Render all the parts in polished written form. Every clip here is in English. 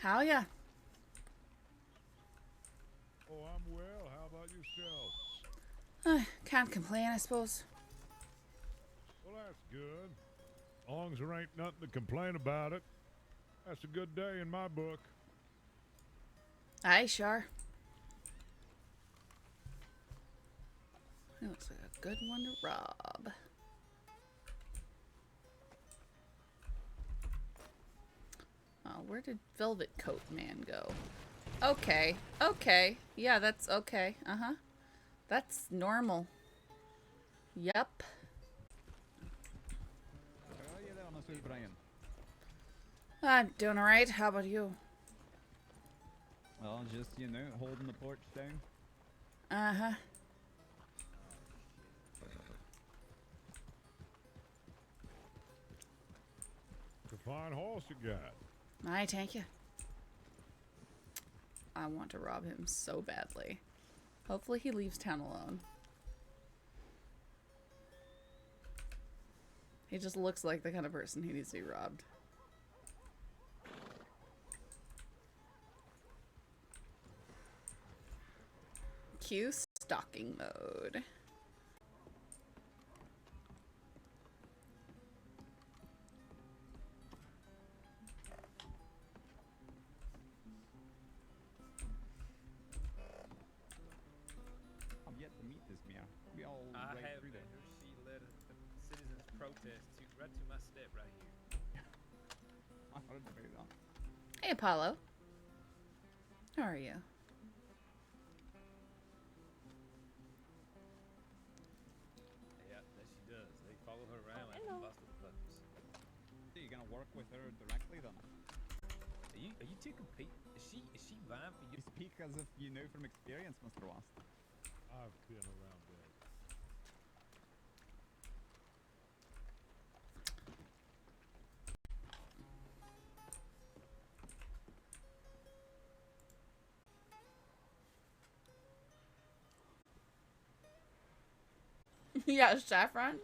How ya? Oh, I'm well. How about yourself? Can't complain, I suppose. Well, that's good. As long as there ain't nothing to complain about it, that's a good day in my book. Aye, sure. It looks like a good one to rob. Oh, where did Velvet Coat Man go? Okay, okay. Yeah, that's okay. Uh-huh. That's normal. Yep. I'm doing alright. How about you? Well, just, you know, holding the porch down. Uh-huh. It's a fine horse you got. I thank you. I want to rob him so badly. Hopefully he leaves town alone. He just looks like the kind of person who needs to be robbed. Cue stalking mode. I've yet to meet this Mia. We all I right have through been. there. She led a citizens protest right to my step right here. I heard about that. Hey, Apollo. How are you? Yeah, that she does. They follow her around like busted puppies. So you're gonna work with her directly then? Are you two compete? Is she vying for you? You speak as if you know from experience, Mr. Wast. I've been around there. Yeah, Saffron.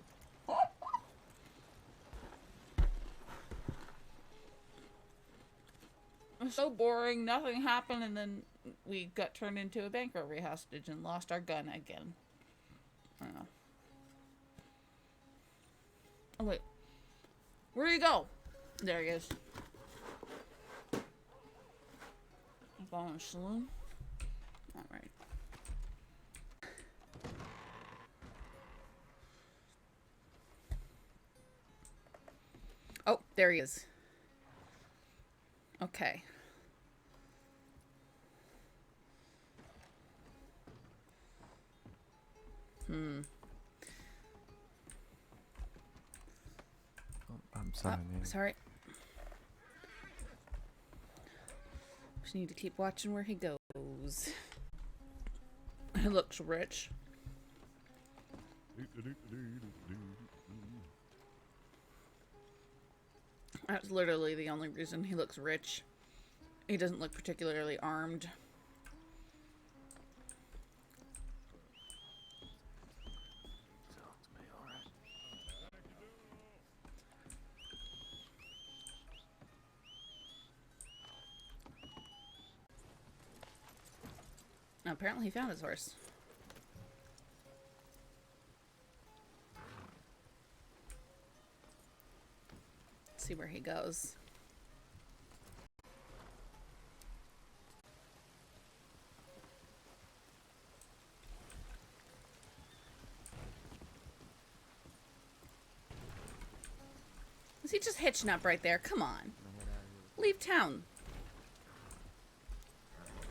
It's so boring. Nothing happened, and then we got turned into a bank robbery hostage and lost our gun again. I don't know. Oh wait, where'd he go? There he is. I'm going to saloon. All right. Oh, there he is. Okay. Oh, I'm sorry. Sorry. Just need to keep watching where he goes. He looks rich. That's literally the only reason he looks rich. He doesn't look particularly armed. Now, apparently he found his horse. Let's see where he goes. Is he just hitching up right there? Come on. Leave town.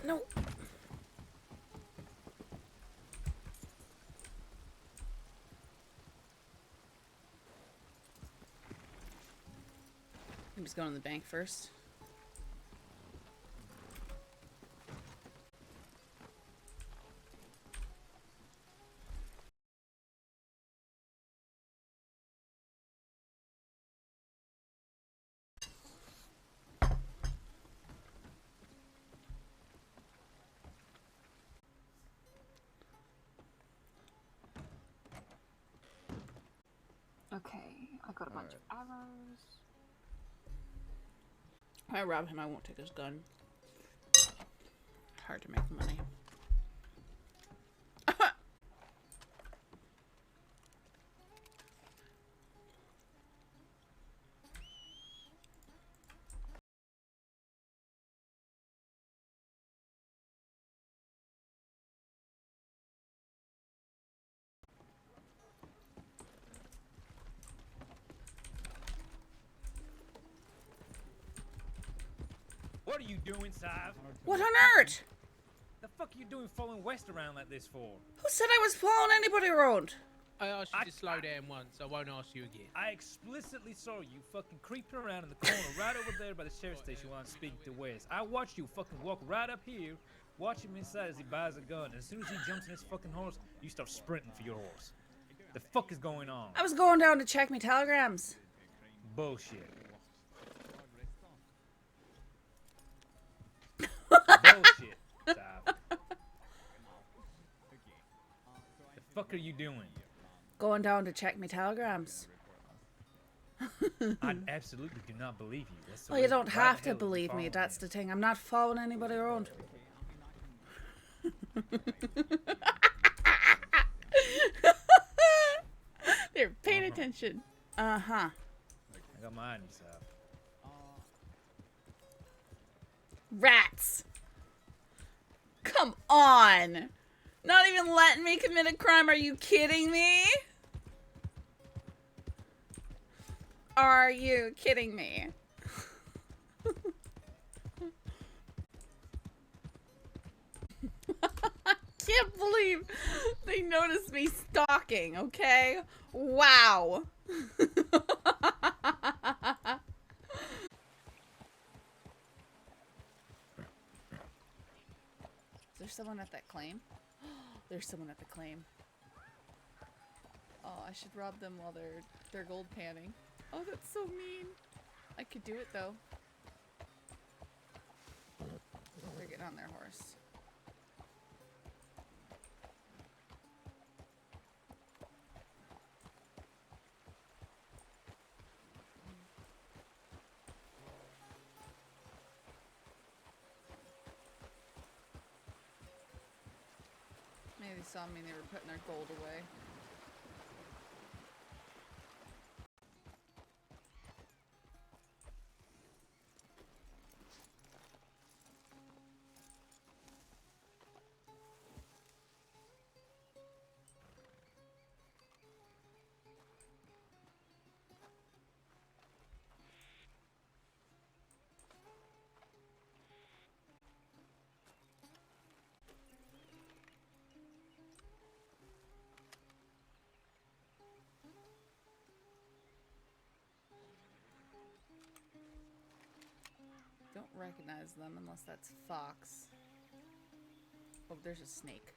No. I'm just going to the bank first. Okay, I got a bunch of arrows. If I rob him, I won't take his gun. hard to make money. What are you doing, Sadhbh? What on earth? The fuck are you doing following West around like this for? Who said I was following anybody around? I asked you to slow down once, I won't ask you again. I explicitly saw you fucking creeping around in the corner right over there by the sheriff station while I'm speaking to West. I watched you fucking walk right up here, watch him inside as he buys a gun. And as soon as he jumps in his fucking horse, you start sprinting for your horse. The fuck is going on? I was going down to check my telegrams. Bullshit. Bullshit, Sadhbh. The fuck are you doing? Going down to check my telegrams. I absolutely do not believe you. That's the Well, you reason don't why have the to hell you believe me. following That's me. the thing. I'm not following anybody around. They're paying attention. Uh-huh. I got mine, Sadhbh. Rats. Come on. Not even letting me commit a crime. Are you kidding me? Are you kidding me? I can't believe they noticed me stalking, okay? Wow. Is there someone at that claim? There's someone at the claim. Oh, I should rob them while they're gold panning. Oh, that's so mean. I could do it though. They're getting on their horse. Maybe they saw me and they were putting their gold away. Don't recognize them unless that's Fox. Oh, there's a snake.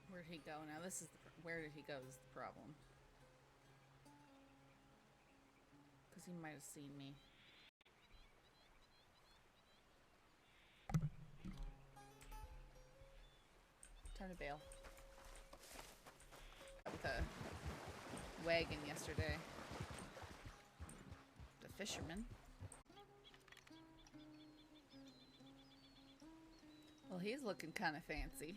Where'd he go now? This is where did he go is the problem. Because he might have seen me. Time to bail. With a wagon yesterday. The fisherman. Well, he's looking kind of fancy.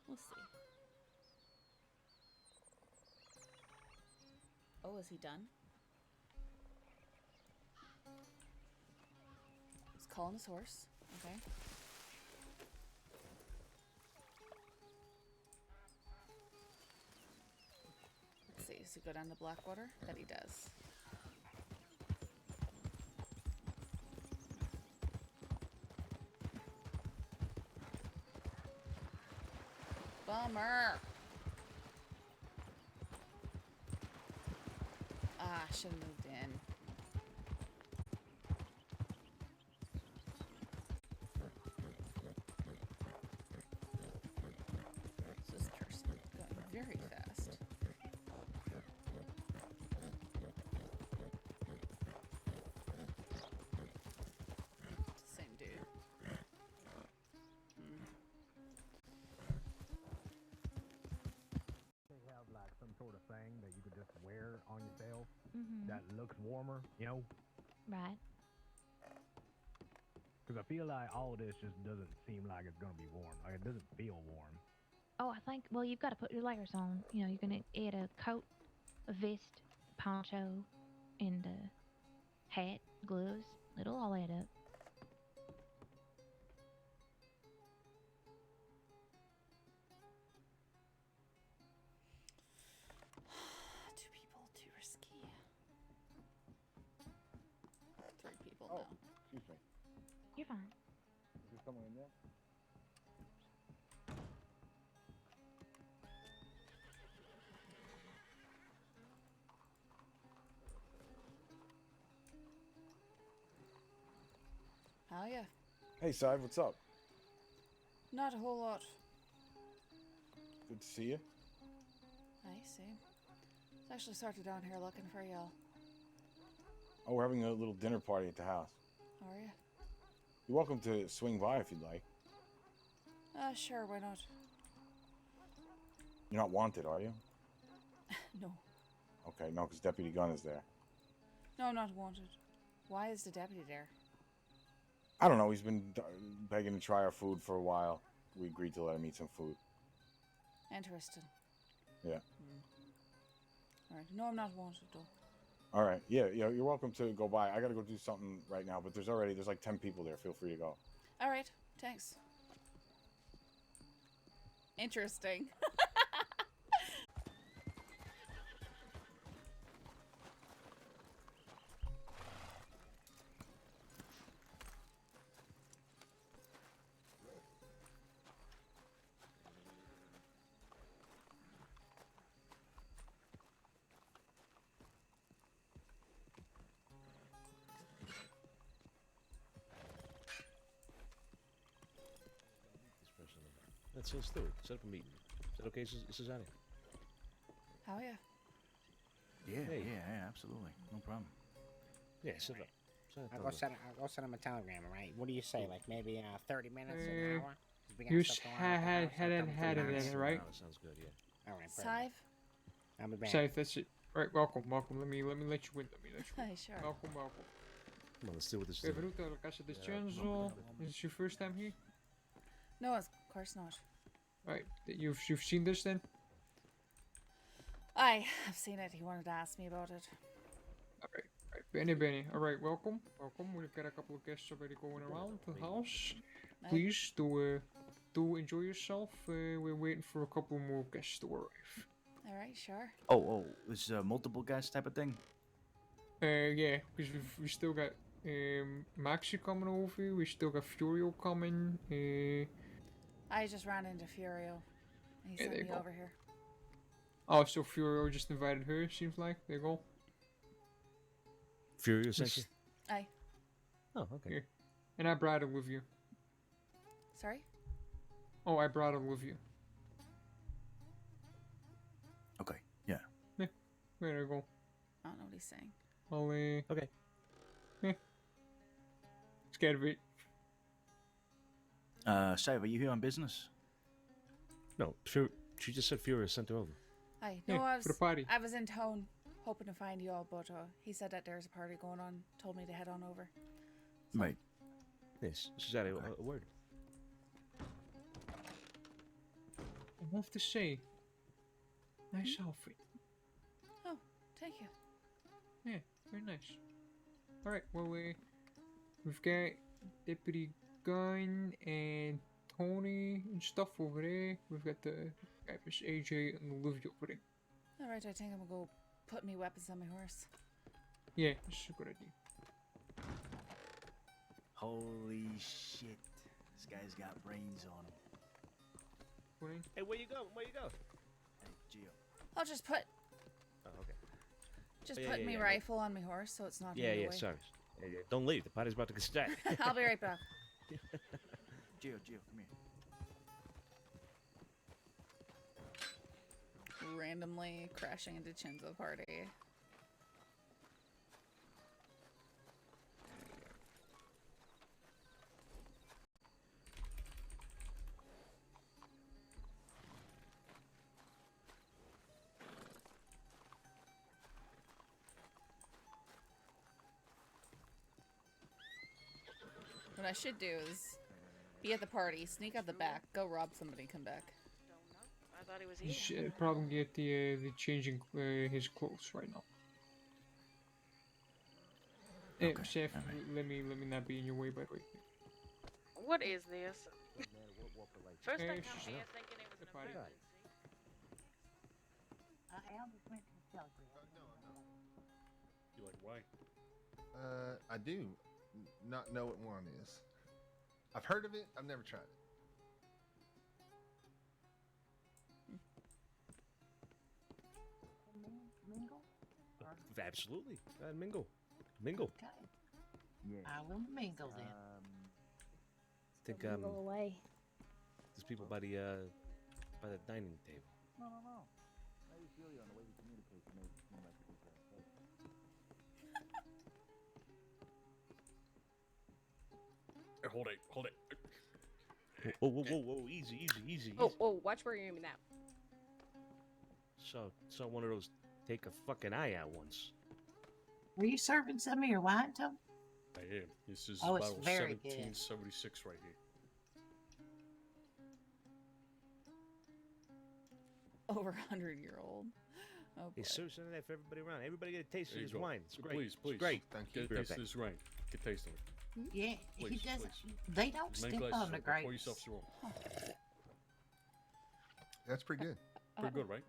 We'll see. Oh, is he done? He's calling his horse. Okay. Let's see. Does he go down to Blackwater? That he does. Bummer. Ah, I should have moved in. This person going very fast. Same dude. They have like some sort of thing that you could just wear on yourself Mm-hmm. that looks warmer, you know? Right. Because I feel like all of this just doesn't seem like it's gonna be warm. Like it doesn't feel warm. Oh, I think, well, you've got to put your layers on. You know, you're going to add a coat, a vest, poncho, and a hat, gloves. It'll all add up. Two people, too risky. Three people, Oh, no. excuse me. You're fine. Is there someone in there? How ya? Hey, Sadhbh, what's up? Not a whole lot. Good to see you. I see. It's actually started down here looking for y'all. Oh, we're having a little dinner party at the house. How are you? You're welcome to swing by if you'd like. Sure, why not? You're not wanted, are you? No. Okay, no, because Deputy Gunn is there. No, I'm not wanted. Why is the deputy there? I don't know, he's been begging to try our food for a while. We agreed to let him eat some food. Interesting. Yeah. Alright, no, I'm not wanted though. All right, yeah, you're welcome to go by. I gotta go do something right now, but there's like 10 people there. Feel free to go. Alright, thanks. Interesting. Let's do it. Set up a meeting. Is that okay, Susanna? How are you? Yeah, Hey. yeah, absolutely. No problem. Yeah, set it up. I'll go send him a telegram, alright? What do you say, like maybe 30 minutes, an hour? 'Cause we got You stuff going on at the house, had I'll it come had through it nice. in, right? That sounds good, yeah. Alright, perfect. Sadhbh? I'll be back. Safe, that's it. Right, welcome. Let you in. Let me let you in. Hi, sure. Welcome. Come on, let's do what this is. Benvenuto alla casa DiCenzo. Is this your first time here? No, of course not. Right, you've seen this then? I've seen it. He wanted to ask me about it. Right, Benny. Alright, welcome. We've got a couple of guests already going around the house. Please do enjoy yourself. We're waiting for a couple more guests to arrive. Alright, sure. Oh, it's a multiple guest type of thing? Yeah, because we still got Maxi coming over. We still got Furio coming. I just ran into Furio. He Yeah, sent there you me go. over here. Oh, so Furio just invited her. Seems like there you go. Furious, thank you. Aye. Oh, okay. Here. And I brought her with you. Sorry? Oh, I brought her with you. Okay, yeah. There you go. I don't know what he's saying. I'll Okay. Scared of it. Sadhbh, are you here on business? No, she just said Furious sent her over. Aye. Yeah, No, I for the party. was in town hoping to find you all, but he said that there's a party going on. Told me to head on over. Right. Yes, Susanna, a word. I have to say, nice outfit. Oh, thank you. Yeah, very nice. Alright, well, we've got Deputy Gunn and Tony and stuff over there. We've got the guy, Miss AJ and Olivia over there. Alright, I think I'm gonna go put me weapons on my horse. Yeah, this is a good idea. Holy shit. This guy's got brains on him. Queen. Hey, where you go? Where you go? Hey, Gio. I'll just put Oh, okay. put me rifle on my horse so it's not Yeah, in the yeah, way. sorry. Yeah, don't leave. The party's about to get started. I'll be right back. Gio, come here. Randomly crashing into DiCenzo party. What I should do is be at the party, sneak out the back, go rob somebody, come back. I thought he was You here. should probably get the changing his clothes right now. Hey, Okay, Chef, alright. let me not be in your way, by the way. What is this? First I Hey, come shh. here thinking it was The an party. emergency. You like why? I do not know what one is. I've heard of it. I've never tried it. Mingle? Absolutely. Mingle. Mingle. Okay. I will mingle then. I think Go away. there's people by the dining table. No. I just feel you on the way you communicate to make it seem like it's Hold it. Whoa, easy. Oh, watch where you're aiming at. Saw one of those take a fucking eye out once. Were you serving some of your wine, Tom? I am. This is Oh, it's bottle very good. 1776 right here. Over 100-year-old. Oh boy. Hey, serve some of that for everybody around. Everybody get a taste of There you this go. wine. It's great. Please. It's great. Thank you. Get a taste of this wine. Get a taste of it. Yeah, Please, he doesn't. please. They don't As many step glasses on the as you want. Pour grapes. yourself some more. That's pretty good. Pretty good, right?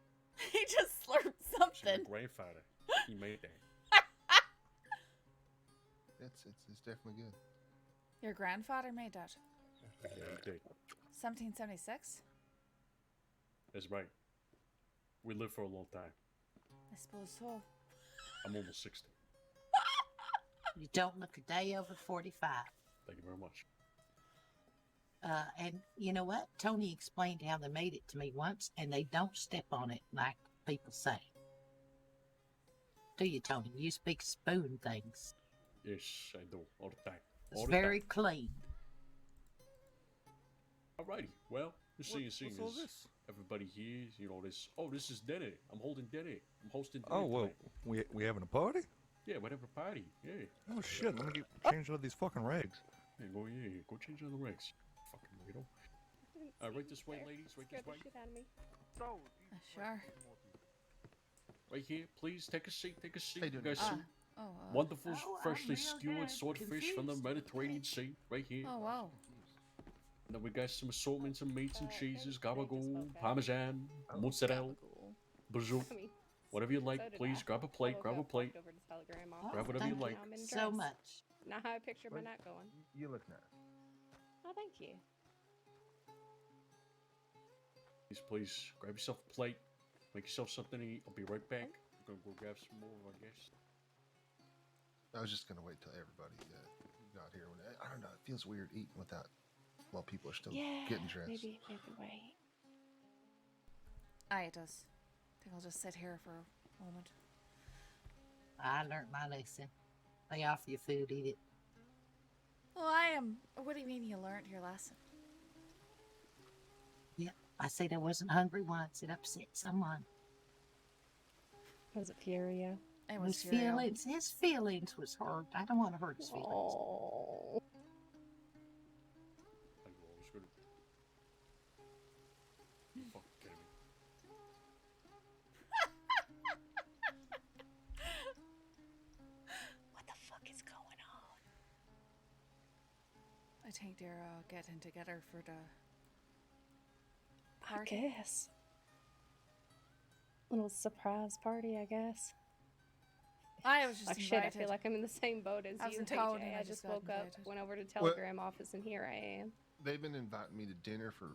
He just slurped See, something. my grandfather, he made that. It's definitely good. Your grandfather made that. Yeah, he did. 1776? That's right. We lived for a long time. I suppose so. I'm almost 60. You don't look a day over 45. Thank you very much. And you know what? Tony explained how they made it to me once, and they don't step on it like people say. Do you, Tony? You speak spoon things. Yes, I do. All the time. It's All the very time. clean. Alrighty. Well, the seeing What's all is this? everybody here, you know, this. Oh, this is dinner. I'm holding dinner. I'm hosting dinner. Oh, well, tonight. we having a party? Yeah, whatever party. Yeah. Oh, shit, let me get changed out of these fucking rags. Yeah, go change on the regs. Fucking weirdo. Right this way, ladies. Right this way. Shit out of me. Sure. Right here, please take a seat. Take a seat. How you You doing, guys Ah. see Oh, wonderful, Oh, I'm freshly real skewered good. swordfish from the Confused. Mediterranean Sea. Right here. oh wow. And then we got some assortments of meats and cheeses, gabagool, okay. parmesan, mozzarella, Cool. basil, I mean, whatever you so like. did Please I. grab a plate. Grab a plate. Over to Telegram Oh, office. Grab whatever you thank like. I'm in so dress. much. Now how I picture my night going. You look nice. Oh, thank you. Please grab yourself a plate. Make yourself something to eat. I'll be right back. I'm gonna go grab some more, I guess. I was just gonna wait till everybody got here. I don't know. It feels weird eating without while people are still Yeah, getting dressed. maybe wait. Aye, it does. I think I'll just sit here for a moment. I learned my lesson. They offer you food, eat it. Well, I am. What do you mean you learned your lesson? Yeah, I said I wasn't hungry once. It upset someone. Was it Furia? It His was Furio. feelings. His feelings was hurt. I don't want to hurt his feelings. Oh. Are you always gonna? You fucking kidding me? What the fuck is going on? I think they're getting together for the I party. guess. Little surprise party, I guess. I was just Like invited. shit, I feel like I'm in the same boat as I you, wasn't PJ. told and I I just just got woke up, invited. went over to Telegram office, and here I am. They've been inviting me to dinner for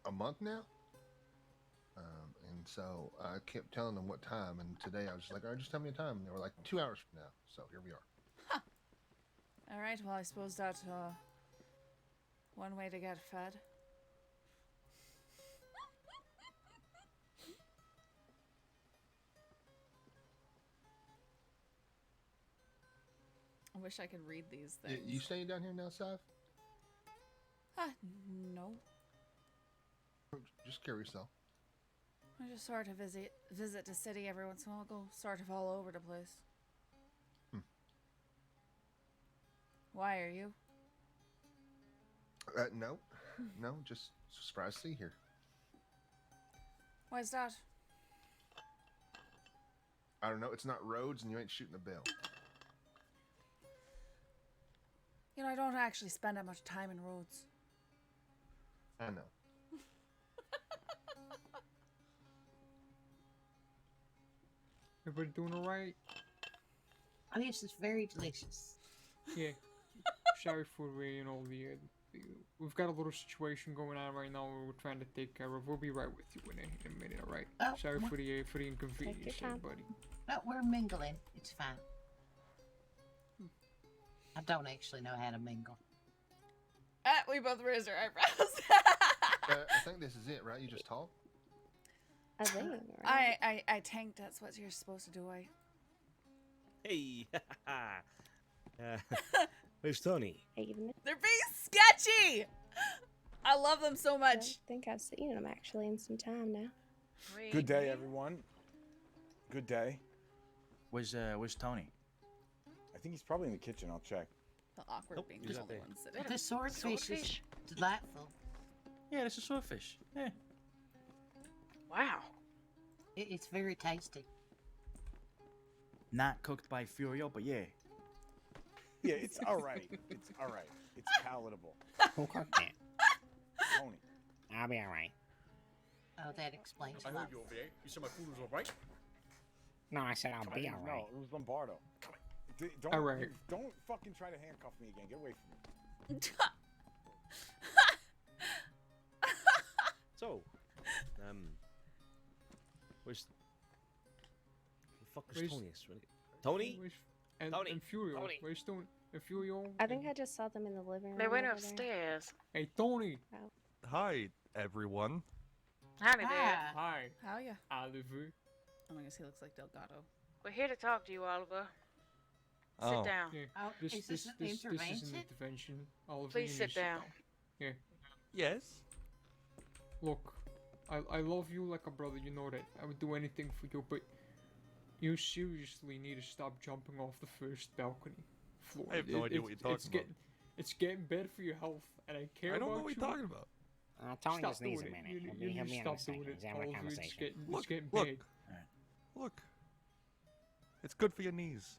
a month now. And so I kept telling them what time. And today I was just like, all right, just tell me a time. And they were like, 2 hours from now. So here we are. All right. Well, I suppose that's one way to get fed. I wish I could read these things. You staying down here now, Sadhbh? No. Just curious though. I just sort of visit the city every once in a while. Go sort of all over the place. Why are you? No, no, just surprised to see you here. Why is that? I don't know. It's not roads, and you ain't shooting a bill. You know, I don't actually spend that much time in roads. I know. Everybody doing alright? Oh, yes, it's very delicious. Yeah. Sorry for we've got a little situation going on right now we're trying to take care of. We'll be right with you in a minute, alright? Oh, Sorry for the inconvenience, everybody. No, we're mingling. It's fine. I don't actually know how to mingle. We both raised our eyebrows. I think this is it, right? You just talk? I think. Right? I think that's what you're supposed to do. Hey, where's Tony? They're being sketchy. I love them so much. I think I've seen them actually in some time now. Good day, everyone. Good day. Where's Tony? I think he's probably in the kitchen. I'll check. The awkward being the only one sitting. The swordfish is delightful. Yeah, it's a swordfish. Yeah. Wow. It's very tasty. Not cooked by Furio, but yeah. Yeah, it's all right. It's all right. It's palatable. Who cooked it? Tony. I'll be all right. Oh, that explains a I lot. heard you over there. You said my food was all right? No, I said I'll be all right. No, it was Lombardo. Don't, All right. Don't fucking try to handcuff me again. Get away from me. So, where's the fuck is Where's- Tony? Tony? And Furio. Tony. Where's Tony? And Furio? I think I just saw them in the living room. They went over there. upstairs. Hey, Tony. Hi, everyone. Howdy there. Hi. How ya? Oliver. Oh my gosh, he looks like Delgado. We're here to talk to you, Oliver. Oh. Sit down. Yeah. Oh, This is this an is an intervention? intervention. Oliver, Please you sit need to down. Yeah. Yes. Look, I love you like a brother. You know that. I would do anything for you, but you seriously need to stop jumping off the first balcony floor. I have no idea what you're talking about. It's getting bad for your health, and I care I don't know about what you. you're talking about. Tony Stop just needs a doing minute. it. He'll You be need to in a stop second. doing it. He's having a Oliver, conversation. it's getting Look. bad. Look. It's good for your knees.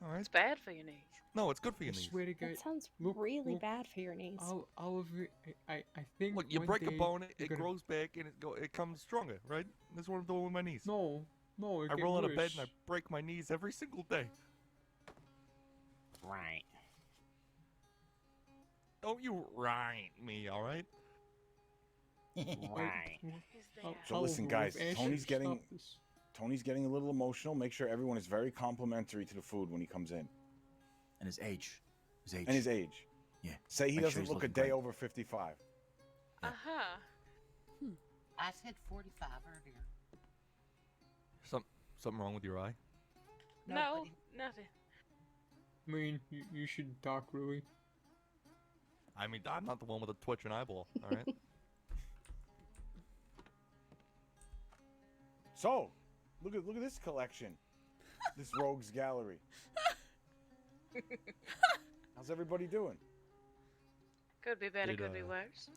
All right. It's bad for your knees. No, it's good for your I knees. swear to God. That sounds Look, really look, bad for your knees. Oliver, I think. Look, you one break a day bone, it you're gonna- grows back, and it comes stronger, right? That's what I'm doing with my knees. No, it I get roll out of bed worse. and I break my knees every single day. Right. Don't you rhyme me, all right? Right. So listen, guys. Tony's getting a little emotional. Make sure everyone is very complimentary to the food when he comes in. And his age. And his age. Yeah. Say he Make sure doesn't he's look a looking day great. over 55. Uh-huh. I said 45 earlier. Something wrong with your eye? No, nothing. I mean, you should talk, really. I mean, I'm not the one with a twitching eyeball, all right? So, look at this collection. This rogues gallery. How's everybody doing? Could be better, Did, could be uh, worse.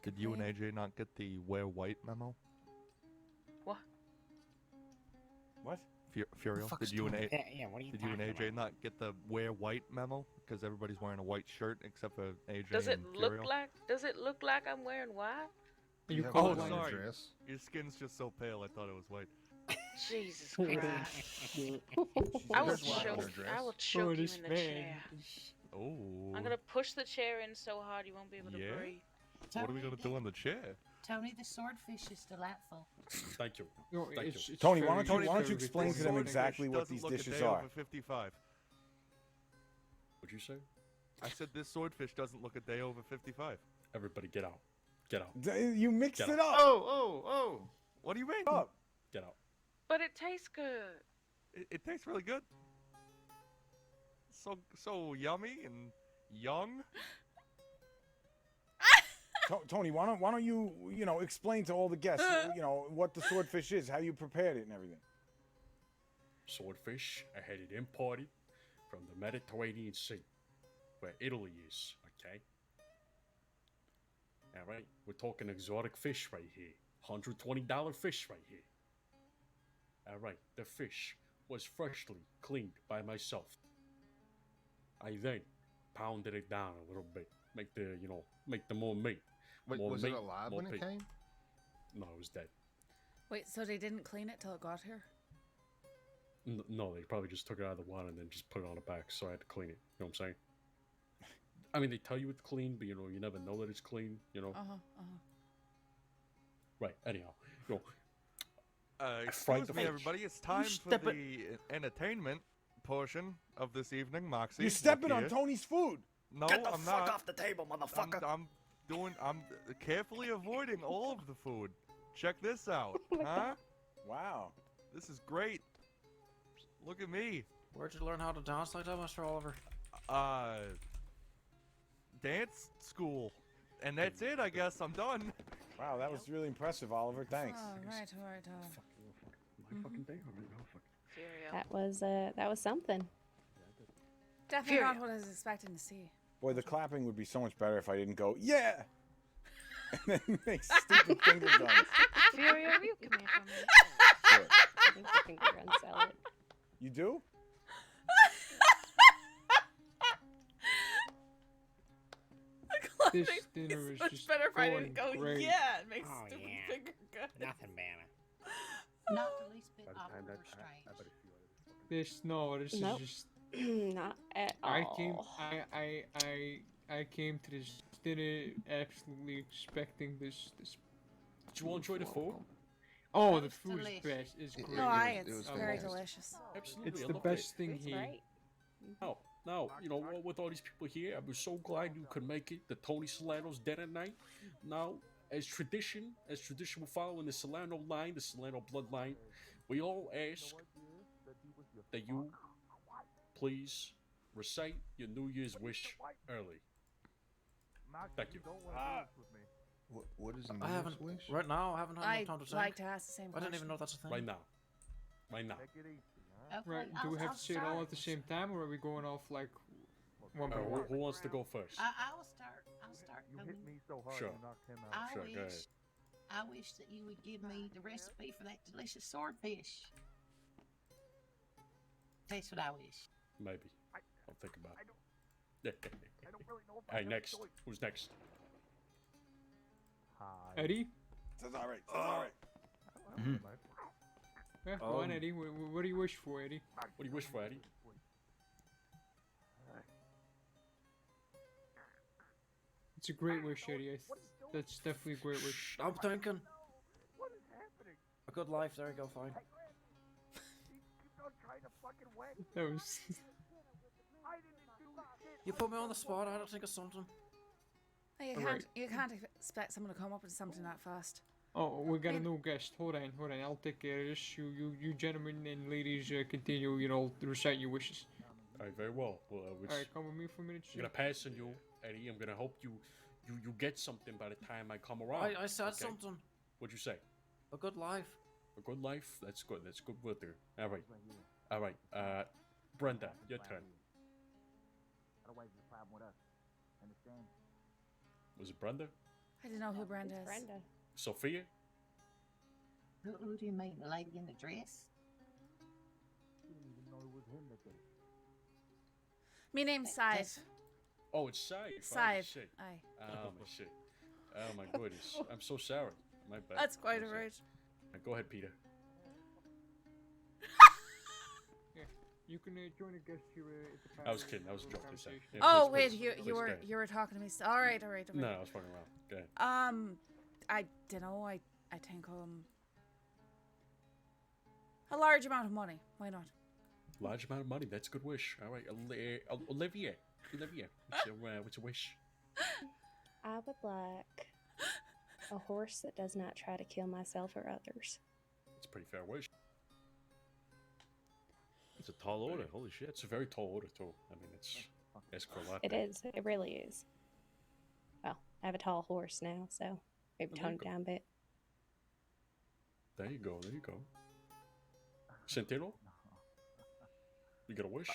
Did you and AJ not get the wear white memo? What? What? Furiel, fuck did is you and doing A- that? Yeah, what are you did you and talking AJ about? not get the wear white memo? Because everybody's wearing a white shirt except for AJ Does it and look Furiel. like I'm wearing white? You Oh, call it like- sorry. Your skin's just so pale. I thought it was white. Jesus Christ. I will choke you this in the man. chair. Oh. I'm gonna push the chair in so hard you won't be able to Yeah? breathe. What are we gonna do on the chair? Tony, the swordfish is delightful. Thank you. No, Thank it's, you. it's Tony, very, why don't you very explain good. to them Swordfish exactly what doesn't these look a dishes day are? over 55. What'd you say? I said this swordfish doesn't look a day over 55. Everybody get out. Get out. You mixed Get it out. up. Oh! What do you mean? Get out. But it tastes good. It tastes really good. So yummy and young. Tony, why don't you explain to all the guests what the swordfish is, how you prepared it and everything. Swordfish, I had it imported from the Mediterranean Sea, where Italy is, okay? Alright, we're talking exotic fish right here. $120 fish right here. Alright, the fish was freshly cleaned by myself. I then pounded it down a little bit, make the more meat. Wait, more was meat, it alive more when it pig. came? No, it was dead. Wait, so they didn't clean it till it got here? No, they probably just took it out of the water and then just put it on the back, so I had to clean it. You know what I'm saying? I mean, they tell you it's clean, but you never know that it's clean. Right. Anyhow, Excuse me, everybody. It's time for the entertainment portion of this evening, Moxie. You're stepping look on here. Tony's food. No, Get the I'm fuck not. off the table, motherfucker! I'm carefully avoiding all of the food. Check this out, huh? Wow. This is great. Look at me. Where'd you learn how to dance like that, Mr. Oliver? Dance school. And that's it, I guess. I'm done. Wow, that was really impressive, Oliver. Thanks. All right. My fucking day. That was something. Definitely not what I was expecting to see. Boy, the clapping would be so much better if I didn't go, yeah! And then make stupid finger guns. Furio, will you come here for a minute? Sure. I think the finger guns sell it. You do? This dinner is much just better if I going didn't go, great. yeah, and make Oh, stupid yeah. finger guns. Nothing better. Not the least bit awkward or strange. This Nope. is just. Not at all. I came to this dinner absolutely expecting this. Did you all enjoy the food? Oh, That the was food is delicious. best. It's great. No, it it's was very fantastic. delicious. Absolutely. It's I the loved best it. thing It's here. great. Now, with all these people here, I was so glad you could make it. The Tony Salerno's dinner night. Now, as tradition will follow in the Salerno line, the Salerno bloodline, we all ask that you please recite your New Year's wish early. Thank you. What is a I haven't. wish? Right now, I haven't had I'd enough time to think. like to ask the same I question. didn't even know that's a thing. Right now. Okay, Right? Do we have I'll to say it all start. at the same time, or are we going off like one by Who one? wants to go first? I'll start. Tony. so hard Sure. you knocked him I Sure, go ahead. wish that you would give me the recipe for that delicious swordfish. That's what I wish. Maybe. I'll think about it. I don't really know if Hey, next. Who's next? Eddie? That's all right. That's all right. Yeah, go on, Eddie. What do you wish for, Eddie? What do you wish for, Eddie? It's a great wish, Eddie. That's definitely a great wish. I'm thinking. What is happening? A good life. There you go. Fine. Keep on trying to fucking win. That was. I didn't do shit. You put me on the spot. I had to think of something. You can't expect someone to come up with something that fast. Oh, we got a new guest. Hold on. I'll take care of this. You gentlemen and ladies continue, to recite your wishes. All right, very well. Well, Alright, come with me for a minute. I'm gonna pass on you, Eddie. I'm gonna hope you get something by the time I come around. I said okay? something. What'd you say? A good life. A good life? That's good. That's good word there. All right. All right. Brenda, your turn. Otherwise, there's a problem with us. Understand? Was it Brenda? I don't know who Brenda is. Brenda. Sophia? Who do you mean, the lady in the dress? Didn't even know it was him that did it. Me name's Scythe. Oh, it's Scythe. Scythe. Oh, shit. Aye. Oh, my shit. Oh, my goodness. I'm so sorry. My bad. That's quite I'm sorry. alright. Go ahead, Peter. You can join a guest here at the I was party kidding. I was for joking. conversation. Yeah, Oh please, wait, please, you please, you were go ahead. you were talking to me. All right, all right, all right. No, I was fucking around. Go ahead. I don't know. I think a large amount of money. Why not? Large amount of money. That's a good wish. All right, Olivia. What's your wish? I would like a horse that does not try to kill myself or others. It's a pretty fair wish. It's a tall order. Holy shit. It's a very tall order too. I mean, it's for a lot. It is. It really is. Well, I have a tall horse now, so maybe tone it down a bit. There you go. There you go. Centeno? You got a wish?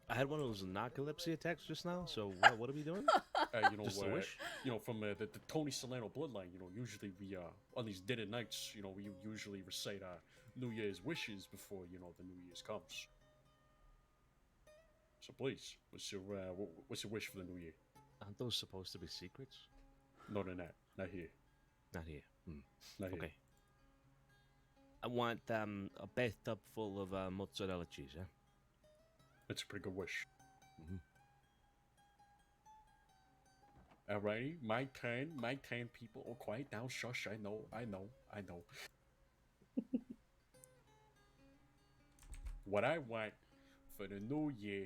I had one of those narcolepsy attacks just now. So what are we doing? You know, Just a wish? You know, from the Tony Solano bloodline. You know, usually we on these dead nights, you know, we usually recite our New Year's wishes before the New Year's comes. So please, what's your wish for the New Year? Aren't those supposed to be secrets? No, they're not. Not here. Not here. Not here. Okay. I want a bathtub full of mozzarella cheese. Yeah. That's a pretty good wish. Mm-hmm. Alrighty, my turn, people. Oh, quiet down, shush. I know. What I want for the new year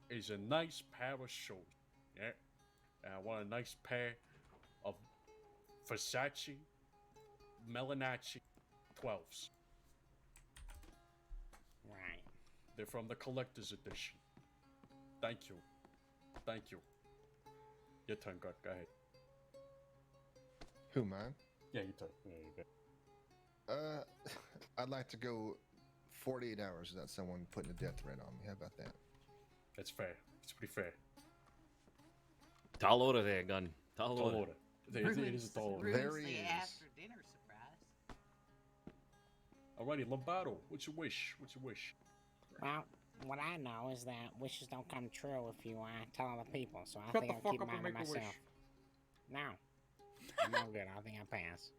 is a nice pair of shoes. Yeah, and I want a nice pair of Versace Melanacci 12s. Right. They're from the collector's edition. Thank you. Your turn, God. Go ahead. Who, mine? Yeah, your turn. Yeah, you go. I'd like to go 48 hours without someone putting a death threat on me. How about that? That's fair. It's pretty fair. Tall order there, gun. Tall Tall order. order. It is a tall order. There he is. After dinner surprise. Alrighty, Lombardo. What's your wish? Well, what I know is that wishes don't come true if you tell other people, so I Shut think the I'll fuck keep up and mine to make a wish. myself. No. I'm all good. I think I pass.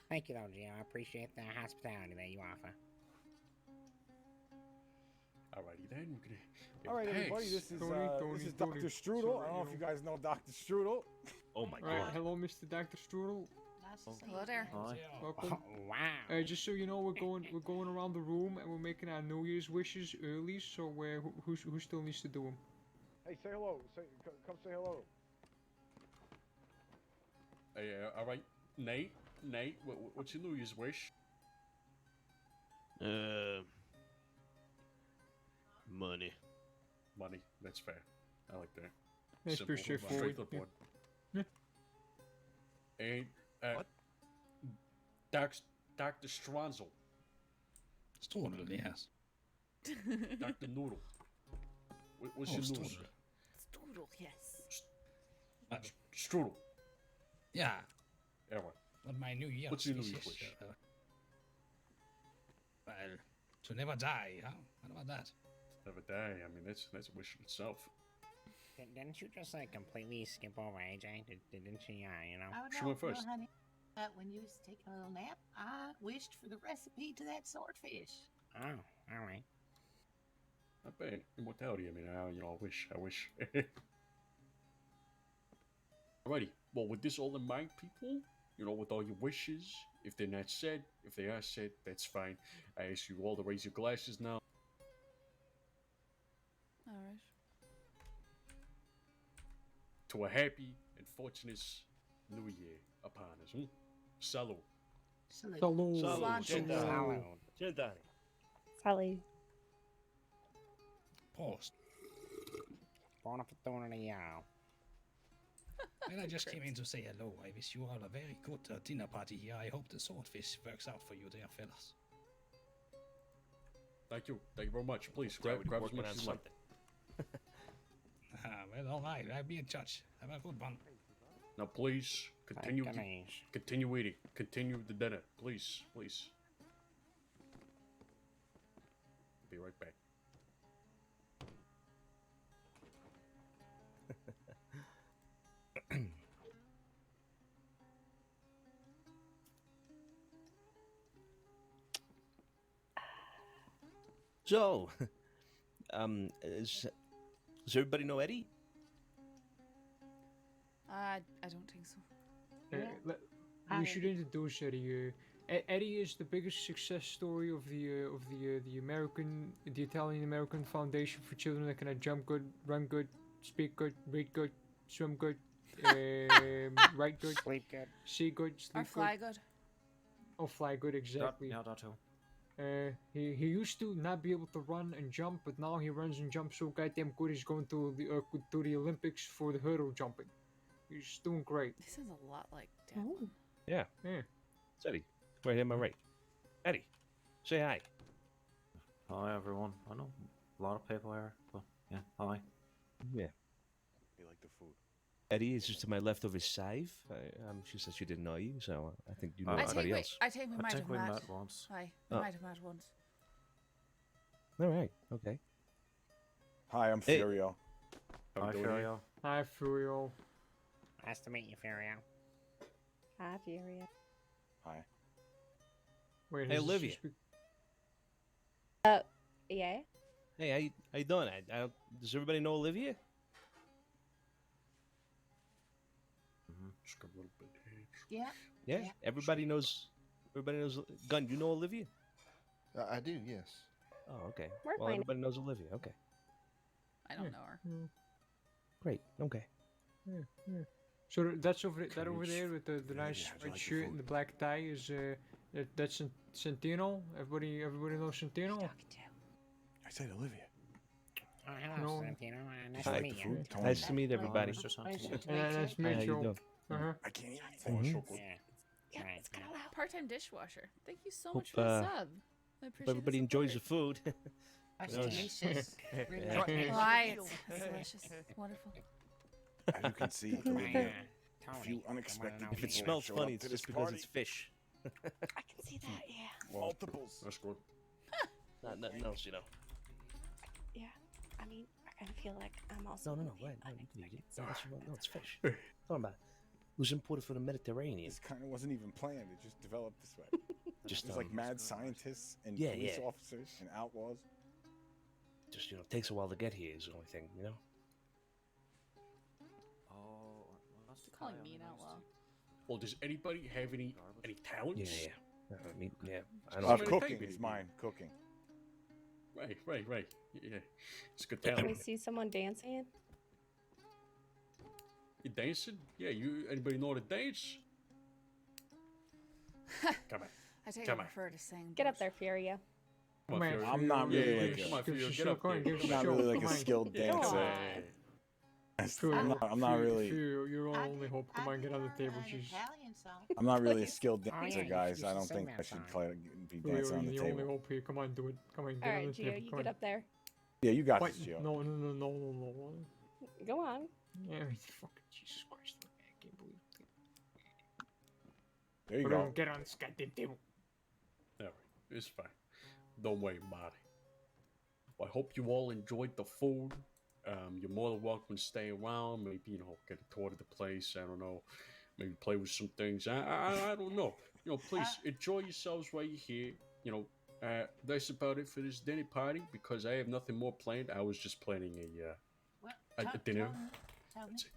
Thank you, though, Gio. I appreciate the hospitality that you offer. Alrighty then. All right, everybody. This is Dr. Strudel. I don't know if you guys know Dr. Strudel. Oh my Alright, god. hello, Mr. Dr. Strudel. Hello there. Welcome. Wow. Just so you know, we're going around the room and we're making our New Year's wishes early. So who still needs to do them? Hey, say hello. Come say hello. Hey, alright. Nate, what's your New Year's wish? Money. Money. That's fair. I like that. That's Simple, pretty straightforward. straight to the point. Yeah. And what? Dr. Stronzel. Strudel, yes. Dr. Noodle. What's your Strudel. news? Strudel, yes. Strudel. Yeah. Everyone. What my New Year's What's your New wish Year's is, wish? Well, to never die, huh? What about that? Never die. I mean, that's a wish in itself. Didn't you just completely skip over AJ? Didn't she? Oh, She no, went first. No, honey. When you was taking a little nap, I wished for the recipe to that swordfish. Oh, all right. Not bad. Immortality. I mean, I wish. Alrighty. Well, with this all in mind, people, with all your wishes, if they're not said, if they are said, that's fine. I ask you all to raise your glasses now. Alright. To a happy and fortunate New Year upon us. Salud. Salute. Salud. Sally. Post. Buona fortuna, y'all. Well, I just came in to say hello. I wish you all a very good dinner party here. I hope the swordfish works out for you there, fellas. Thank you. Thank you very much. Please grab as much as you like. Well, all right. I'll be in touch. Have a good one. Now, please continue Thank you. continue eating. Continue the dinner, please. Be right back. So, does everybody know Eddie? I don't think so. We should introduce Eddie. Eddie is the biggest success story of the Italian American Foundation for Children that can jump good, run good, speak good, read good, swim good, write good, sleep good, see good, sleep Or fly good. good. Oh, fly good, exactly. Yeah, that too. He used to not be able to run and jump, but now he runs and jumps so goddamn good. He's going to the Olympics for the hurdle jumping. He's doing great. This sounds a lot like Declan. Yeah. Yeah. It's Eddie. Right here, my right. Eddie, say hi. Hi, everyone. I know a lot of people here, but yeah, hi. Yeah. You like the food? Eddie is just to my left of his scythe. She said she didn't know you, so I think you know everybody else. I think we I might think have we met. met once. Aye, we Oh. might have met once. All right. Okay. Hi, I'm Hey. Furio. Hi, Furio. Hi, Furio. Nice to meet you, Furio. Hi, Furia. Hi. Wait, Hey, is this Olivia. Yeah. Hey, how you doing? Does everybody know Olivia? Just a little bit here. Yeah. Yeah. Everybody knows. Gun, you know Olivia? I do, yes. Oh, okay. We're Well, fine. everybody knows Olivia. Okay. I don't know her. Great. Okay. Yeah. So that's over there with the nice how'd you red like the shirt food? and the black tie is that's Santino. Everybody knows Santino. I said Olivia. Oh, hello, No. Santino. Nice I to like meet the you. food. Tony. Nice to meet everybody. Mr. Santino. Nice to Hi, meet how you you. doing? Uh-huh. I can't eat Mhm. more chocolate. Yeah. Yeah, Right, let's go yeah. out. Part-time dishwasher. Thank you so Hope, much for the sub. I appreciate Hope everybody the enjoys the support. food. That's Yes. delicious. Really Yeah. delicious. Why? It's delicious. Wonderful. As you can see, Yeah, Olivia, a Tony, few I unexpected wanna know If it people smells showed funny, up it's to just this because party. it's fish. I can see that, yeah. Multiples. That's good. Not nothing else, you know. Yeah. I mean, I kind of feel like I'm also. No. being Right. No, you can eat it. unexpected, No, it's fish. Talking about it was imported from the Mediterranean. This kind of wasn't even planned. It just developed this way. Just There's like mad scientists and Yeah, police yeah. officers and outlaws. just takes a while to get here. Is the only thing, you know. Oh, that's the Calling guy me on an the outlaw. Well, does anybody have any talents? Yeah. I mean, yeah. I Of don't. Somebody cooking take is it. mine. Cooking. Right. Yeah, it's a good Can we talent. see someone dancing? You dancing? Yeah. You anybody know how to dance? Come on. I think I Come on. prefer to sing. Get up but- there, Furia. Come on, Fury. I'm not really Yeah, like come a- on, Give us Fury, a get show, up come on, there. give us I'm a not show, really like come a on. skilled Yeah, dancer. come on. I'm not really. You're our only hope. Come on, get on the table. Jeez. Italian song. I'm not really a skilled Oh, dancer, yeah, you guys. should I don't sing think that I should song. be You're dancing on the the only table. hope here. Come on, do it. Come on, get All on right, the Gio, table. you Come get on. up there. Yeah, you got Wait, this, Gio. no. Go on. Yeah, fucking Jesus Christ! I can't believe it. There you Whatever, go. get on this goddamn table. Alright, it's fine. Don't worry about it. Well, I hope you all enjoyed the food. You're more than welcome to stay around. Maybe get a tour of the place. I don't know. Maybe play with some things. I don't know. Please enjoy yourselves while you're here. That's about it for this dinner party because I have nothing more planned. I was just planning Well, a dinner. Tony, That's it.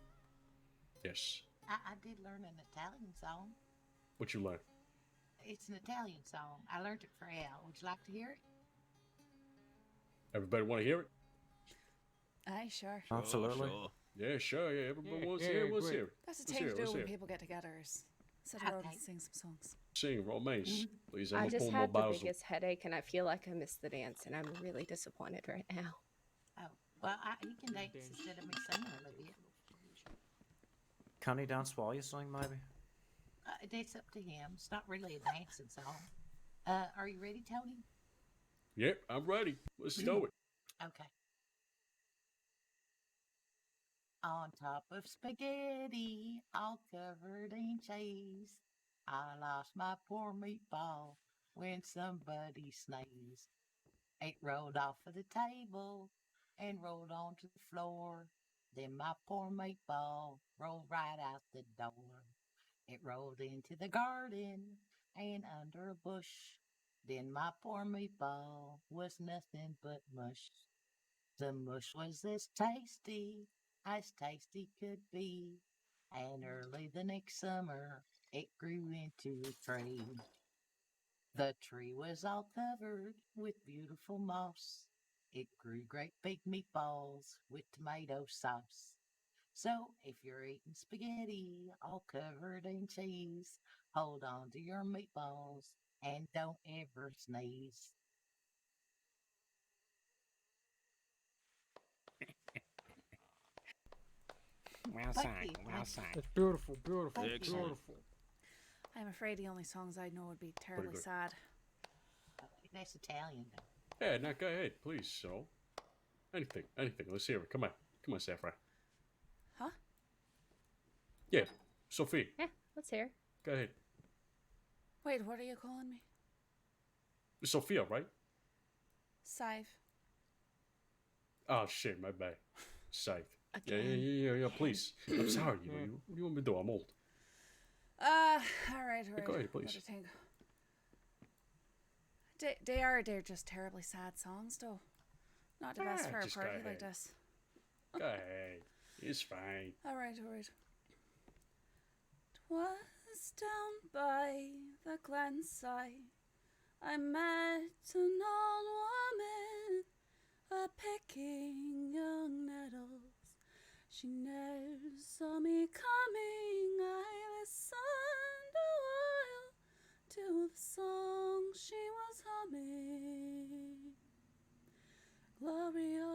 Yes. I did learn an Italian song. What you learn? It's an Italian song. I learned it for Al. Would you like to hear it? Everybody want to hear it? Aye, sure. Absolutely. Yeah, sure. Yeah, everybody wants to yeah, hear it. Let's great. hear it. That's the Let's thing hear to it. do Let's when hear it. people get together is sit around Okay. and sing some songs. Sing romance. Please, I'm I gonna just pull more had the bottles. biggest headache, and I feel like I missed the dance, and I'm really disappointed right now. Oh, well, you can dance instead of me singing, Olivia. Can he dance while you sing, maybe? It's up to him. It's not really a dancing song. Are you ready, Tony? Yep, I'm ready. Let's do it. Okay. On top of spaghetti, all covered in cheese, I lost my poor meatball when somebody sneezed. It rolled off of the table and rolled onto the floor. Then my poor meatball rolled right out the door. It rolled into the garden and under a bush. Then my poor meatball was nothing but mush. The mush was as tasty could be. And early the next summer, it grew into a tree. The tree was all covered with beautiful moss. It grew great big meatballs with tomato sauce. So if you're eating spaghetti all covered in cheese, hold on to your meatballs and don't ever sneeze. Well Thank sung, you, well thank sung. It's beautiful, beautiful, Thank you. beautiful. I'm afraid the only songs I know would be terribly good. sad. That's Italian. Yeah, now go ahead, please. So, anything. Let's hear it. Come on, Saffron. Huh? Yeah, Sophie. Yeah, let's hear. Go ahead. Wait, what are you calling me? Sophia, right? Scythe. Oh shit, my bad. Scythe. Again. Yeah. Please. I'm sorry. What do you want me to do? I'm old. All right. Go ahead, please. Let me think. They're just terribly sad songs, though. Not the best for a just go party like ahead. this. Go ahead. It's fine. All right. 'Twas down by the glen side I met an old woman a-picking young nettles. She never saw me coming. I listened a while to the song she was humming. Gloria,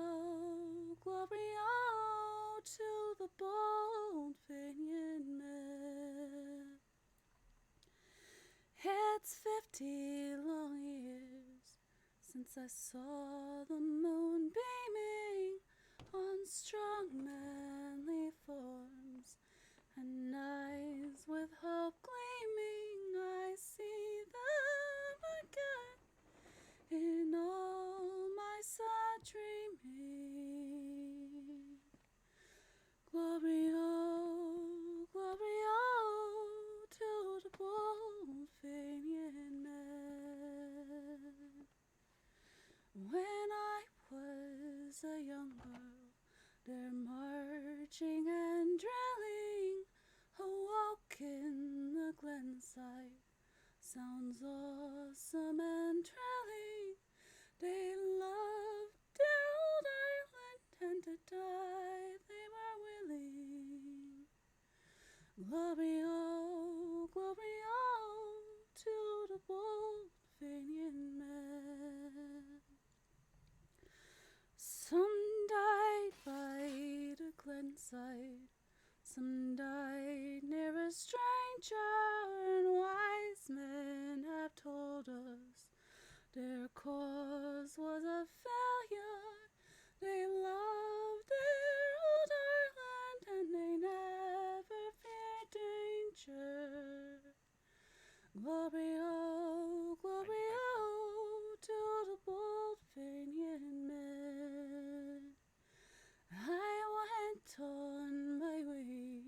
Gloria, to the bold Fenian man. It's 50 long years since I saw the moon beaming on strong manly forms and eyes with hope gleaming. I see them again in all my sad dreaming. Gloria, Gloria, to the bold Fenian man. When I was a young girl, they're marching and drilling, awoke in the glenside, sounds awesome and thrilling. They loved their old Ireland, and to die they were willing. Gloria, Gloria, to the bold Fenian man. Some died by the glenside, some died near a stranger, and wise men have told us their cause was a failure. They loved their old Ireland and they never feared danger. Gloria, Gloria, to the bold Fenian man. I went on my way,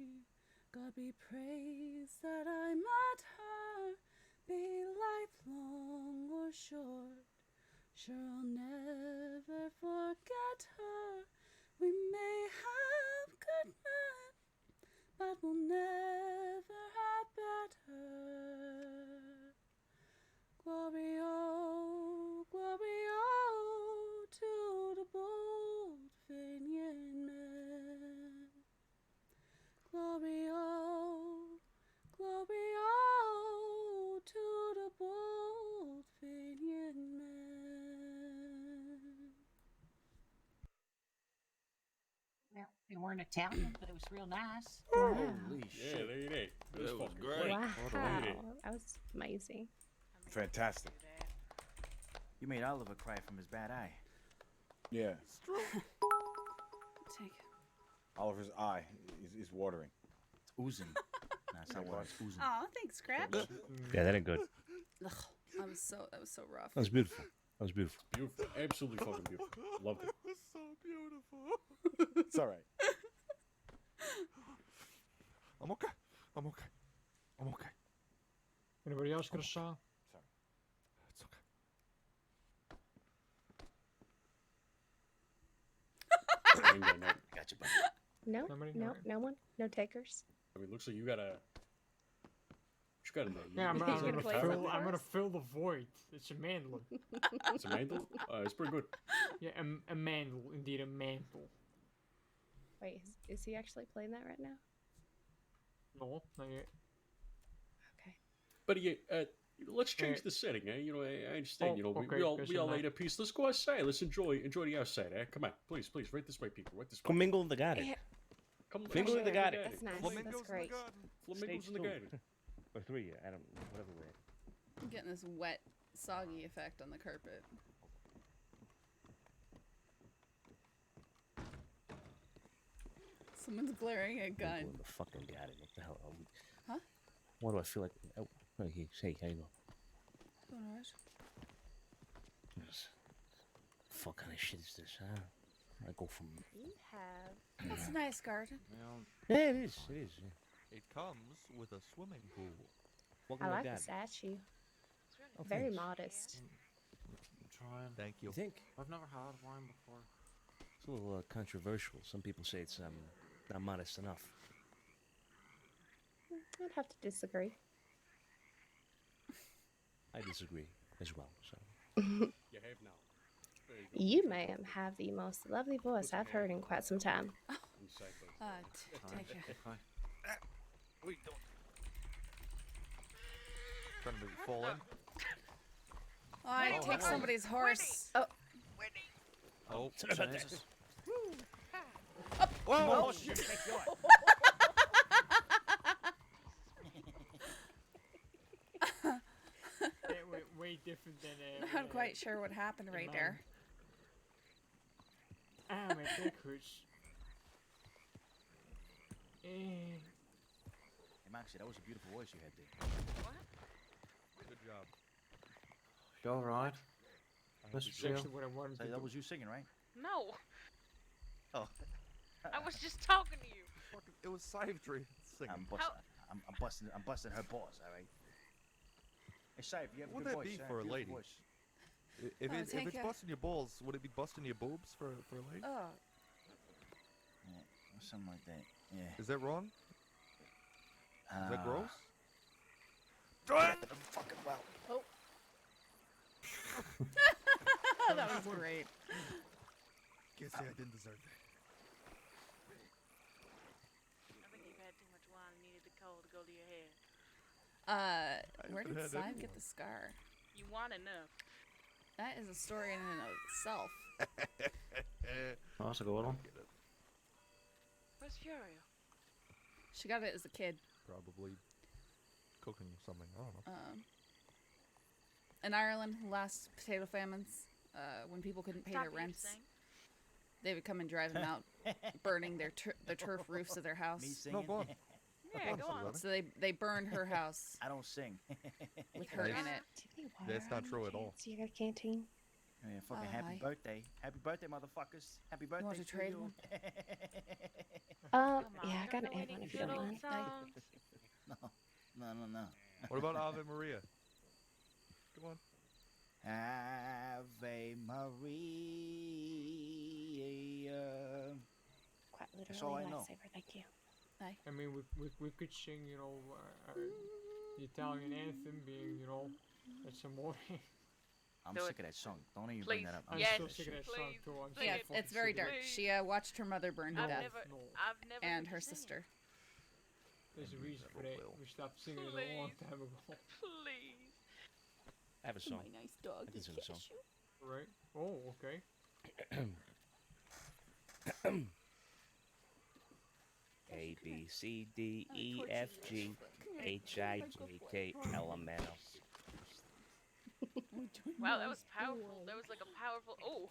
God be praised that I met her, be lifelong or short, sure I'll never forget her. We may have good men, but we'll never have better. Gloria, Gloria, to the bold Fenian man. Gloria, Gloria, to the bold Fenian man. Well, they weren't Italian, but it was real nice. Holy Yeah, shit. there you go. That was fucking great. Wow, Lady. that was amazing. Fantastic. You made Oliver cry from his bad eye. Yeah. Take. Oliver's eye is watering. It's oozing. Nah, it's not water, it's oozing. Aw, thanks, Scraps. Yeah, that ain't good. Ugh, that was so rough. That was beautiful. That was beautiful. Beautiful. Absolutely fucking beautiful. Loved it. was so beautiful. It's all right. I'm okay. I'm okay. Anybody else got a song? It's okay. ain't got nothing. Got you, buddy. No, Nobody? no, Alright. no one, no takers. I mean, looks like you got a. You got a name. Yeah, You gonna play something I'm for gonna us? fill the void. It's a mantle. It's a mantle. It's pretty good. Yeah, a mantle, indeed, a mantle. Wait, is he actually playing that right now? No, not yet. Okay. But yeah, let's change Yeah. the setting, eh? You know, I understand. Oh, you know, okay, we all guess we all I'm ate a piece. Let's go outside. Let's enjoy the outside, eh? Come on, please, right this way, people. Right this way. Come mingle in the garden. Yeah. Come Mingle in the garden. That's nice. Flamingos That's great. in the garden. Flamingos in the garden. Or 3, I don't know, whatever way. I'm getting this wet, soggy effect on the carpet. Someone's glaring a gun. Mingle in the fucking garden. What the hell are we? Huh? Why do I feel like? Oh, hey, how you go? Going alright? Fuck kind of shit is this, huh? I go from. You have. That's a nice garden. Yeah, it is. It is. Yeah. It comes with a swimming pool. Welcome I to like the the garden. statue. Oh, Very thanks. modest. I'm trying. Thank you. You think? I've never had wine before. It's a little controversial. Some people say it's not modest enough. I'd have to disagree. I disagree as well. So. You have now. There you go. You, ma'am, have the most lovely voice I've heard in quite some time. Inside those. Thank you. Hi. What are you doing? Trying to make it fall in. I Oh, take hi. somebody's horse. Oh, Oh, Sorry about that. whoa! Way different than. Not quite sure what happened right there. Ah, my back hurts. Hey, Maxie, that was a beautiful voice you had there. Good job. You alright? That's actually what I wanted So to that do. was you singing, right? No, Oh. I was just talking to you. Fucking, it was Sadhbh singing. I'm busting her balls, all right? Hey, Sadhbh, you have a What good would that voice. be huh? for a Beautiful lady? voice. If, Oh, if thank it's you. busting your balls, would it be busting your boobs for a lady? Oh, Yeah, or something like that. Yeah. Is that wrong? Is that gross? Fucking well. oh. That was great. Can't say I didn't deserve it. I think you've had too much wine and needed the cold to go to your head. Where haven't did had Simon any get wine. the scar? You want enough. That is a story in and of itself. Oh, that's a good one. Where's Furio? She got it as a kid. Probably cooking something. I don't know. In Ireland, last potato famines, when people couldn't pay Stop their you rents, sing. they would come and drive them out, burning the turf roofs of their house. Me No, singing? go on. Yeah, go on. So they burned her house I don't sing. with her in it. Tiffany, water That's not on true the at all. chance you got a canteen. Yeah, fucking Oh, happy hi. birthday. Happy birthday, motherfuckers. Happy birthday want to trade you. one? Come Yeah, I on, got an don't know egg one any if you good don't old mind. songs? No. What about Ave Maria? Come on. Ave Maria. Quite That's all literally I know. lightsaber, thank you. I mean, we could sing, you know, the Italian anthem being, you know, it's amore. I'm Do sick of that song. Don't even Please. bring that up. I'm Yes, still sick of that song please, too. I'm please. Yeah, so fucking it's very sick of dark. it. She watched her mother burn to I've death, never, No. I've never and heard her you sing it. sister. There's a reason for that. We stopped singing it a long time ago. Please. I have a song. My nice dog. I can sing a song. Right? Oh, okay. A B C D E F G H I J K L M N O. Wow, that was powerful. That was like a powerful. Oh.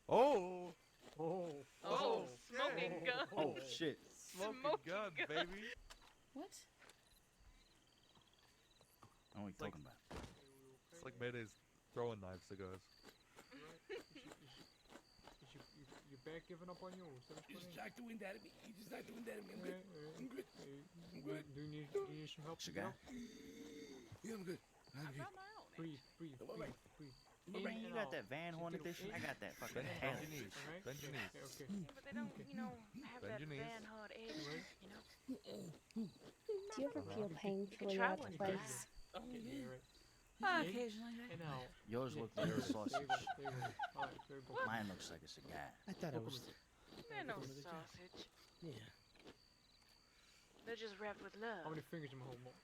Oh! Oh. Oh, smoking gun. Oh shit. Smoking Smoking gun, gun. baby. What? What are you talking about? It's like Mayday's throwing knives to guys. Is your back giving up on you? Is that what's You just going on? like doing that to me. You just like doing that to me. I'm Yeah, good. I'm good. I'm good. Do you need some help? Cigar? Yeah, I'm good. I'm I good. brought my own. Breathe. Come on, Breathe. Man, you got that Van Horn edition. I got that fucking hell. Bend your knees. Alright? Bend your knees. Okay. Yeah, but they don't, you know, have Bend that your knees. Van hard edge, you know. Do you ever feel painfully try out one. of place? Okay, alright. Occasionally. And out. Yours look like a sausage. There you go. There you go. Alright, there you go. Mine looks like a cigar. I thought it was. They're no sausage. Yeah. They're just wrapped with How love. many fingers am I holding up?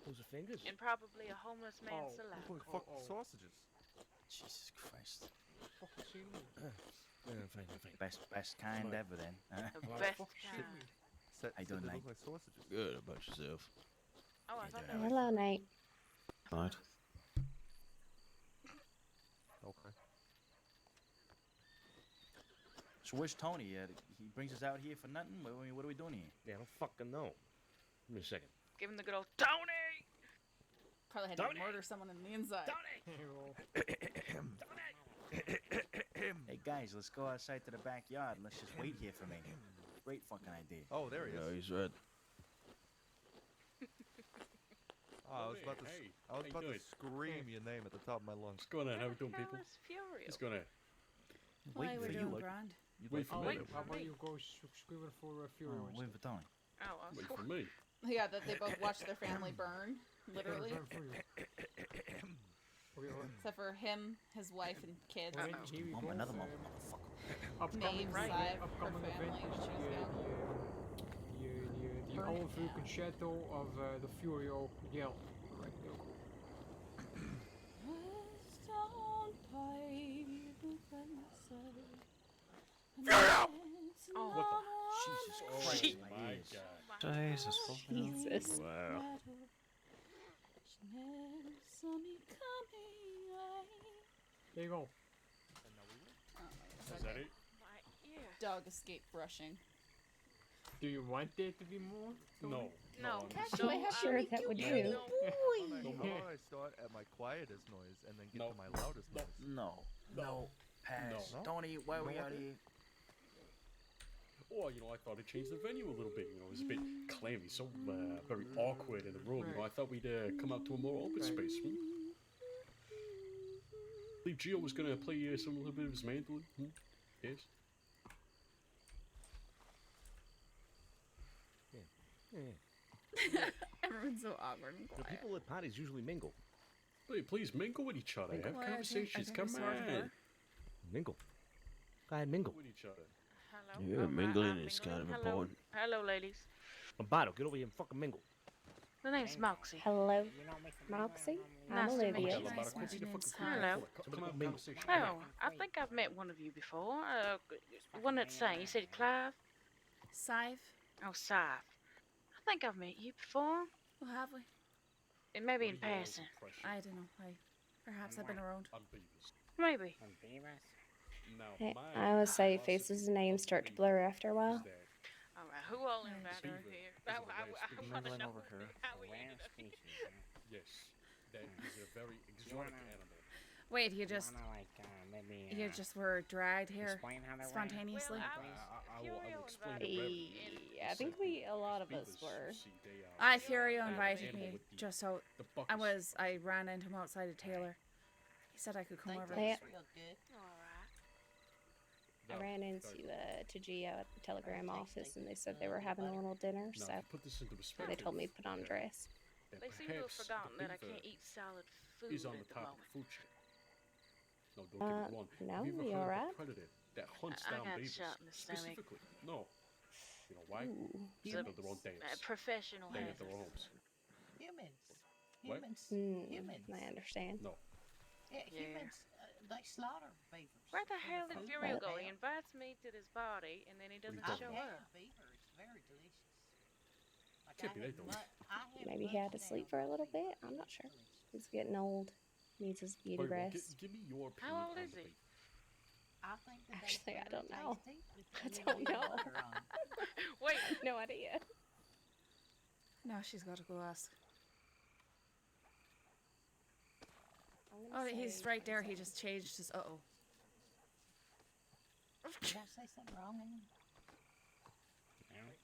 Those are fingers. And probably a homeless man's Oh. saliva. Holy fuck, sausages. Jesus Christ. Fucking see me. Fine. Best kind Come on. ever then. The best kind. I don't they like. look like sausages. Good about yourself. Oh, I thought that Yeah. was... Hello, Nate. Right. Okay. So where's Tony? He brings us out here for nothing? What are we doing here? Yeah, I don't fucking know. Give me a second. Give him the good old Tony! Probably had to murder someone on the inside. Hey guys, let's go outside to the backyard and let's just wait here for me. Great fucking idea. Oh, there he is. No, he's red. Oh, I was about to, Hey, I was how you about to doing? scream your name at the top of my lungs. What's going on? How we doing, Hell people? is Furious? What's going on? Why we're for doing you. grand. You'd Wait like for to me. wait Wait. How about me. you go screaming for Fury? Oh, wait for Tony. Oh, I was Wait for me. Yeah, that they both watched their family burn, literally. Except for him, his wife, and kids. Well, then here we Oh, go. another motherfucker. Upcoming, Name, Sadhbh, her upcoming family, event is she was the Burn whole it. full concerto of the Furio Yell. Right, there you go. Oh, Jesus Oh Christ, my my ears. God. Jesus fucking hell. Jesus. Wow. There you go. Is that it? my ear. Dog escape brushing. Do you want there to be more? No. No. Actually, So, sure that would do. How about I start at my quietest noise and then get to my loudest noise? No. No. Pass. No. Tony, why are we No, out okay. here? Oh, I thought I'd change the venue a little bit. It was a bit clammy, so very awkward in the room. I thought we'd come out to a more open space. I believe Gio was gonna play a little bit of his mandolin. Yes. Everyone's so awkward and The quiet. people at parties usually mingle. Please mingle with each other. Have Well, I conversations. think Come we sorted on. her. Mingle. Go ahead, mingle. With each other. Hello. Yeah, mingling I'm is kind of Hello. important. Hello, ladies. Lombardo, get over here and fucking mingle. The name's Moxie. Hello, Moxie. I'm Nice to meet Olivia. you. Nice meeting you. Hello. Come out, conversation. Oh, I think I've met one of you before. One that sang. You said Clive? Sadhbh? Oh, Scythe. I think I've met you before. Well, have we? It may be in passing. I don't know. Perhaps I've been around. I'm Beavis. Maybe. Now, Hey, my I always say faces and names start to blur after a while. All right, who all invited her here? I want to Mingling know over her. how we ended up here. Yes, that is a very exotic animal. Wait, you just maybe, you just were dragged here explain how they ran? spontaneously? I will explain the rev- Yeah, I think a lot of us Beavers, were. see, they are- Furio invited animal me with the- just so the buckets. I ran into him outside of Taylor. He said I could come over. They- Real good. All right. I ran into to Gio at the telegram office, and they said they were having a little dinner, Now, so to put this into they perspective, told me to put on a dress. that They seem to have perhaps the forgotten that I beaver can't eat solid food is on the at the top of moment. the food chain. No, don't get me wrong. No, Have you ever you heard of alright? a predator that hunts I down got beavers? shot in the stomach. Specifically, no. You know why? Ooh. They build their own dams. Professional They have their hazards. own homes. Humans. What? Humans. I understand. No. Yeah, humans, they slaughter beavers. Where the hell did Food. Furio go? Well, He invites me to this party, and then he doesn't talking show about? up. Beaver is very delicious. Like Can't I be had that delicious. Maybe he had to sleep for a little bit. I'm not sure. He's getting old. Needs his beauty Wait, well, rest. give me your opinion How old on is the he? beaver. I think that Actually, I they're don't know. tasty with I a little don't bit of know. butter on 'em. Wait, No idea. No, she's got to go ask. I'm gonna Oh, he's say- right there. He just changed his. Uh oh. Did I say something wrong? Amy?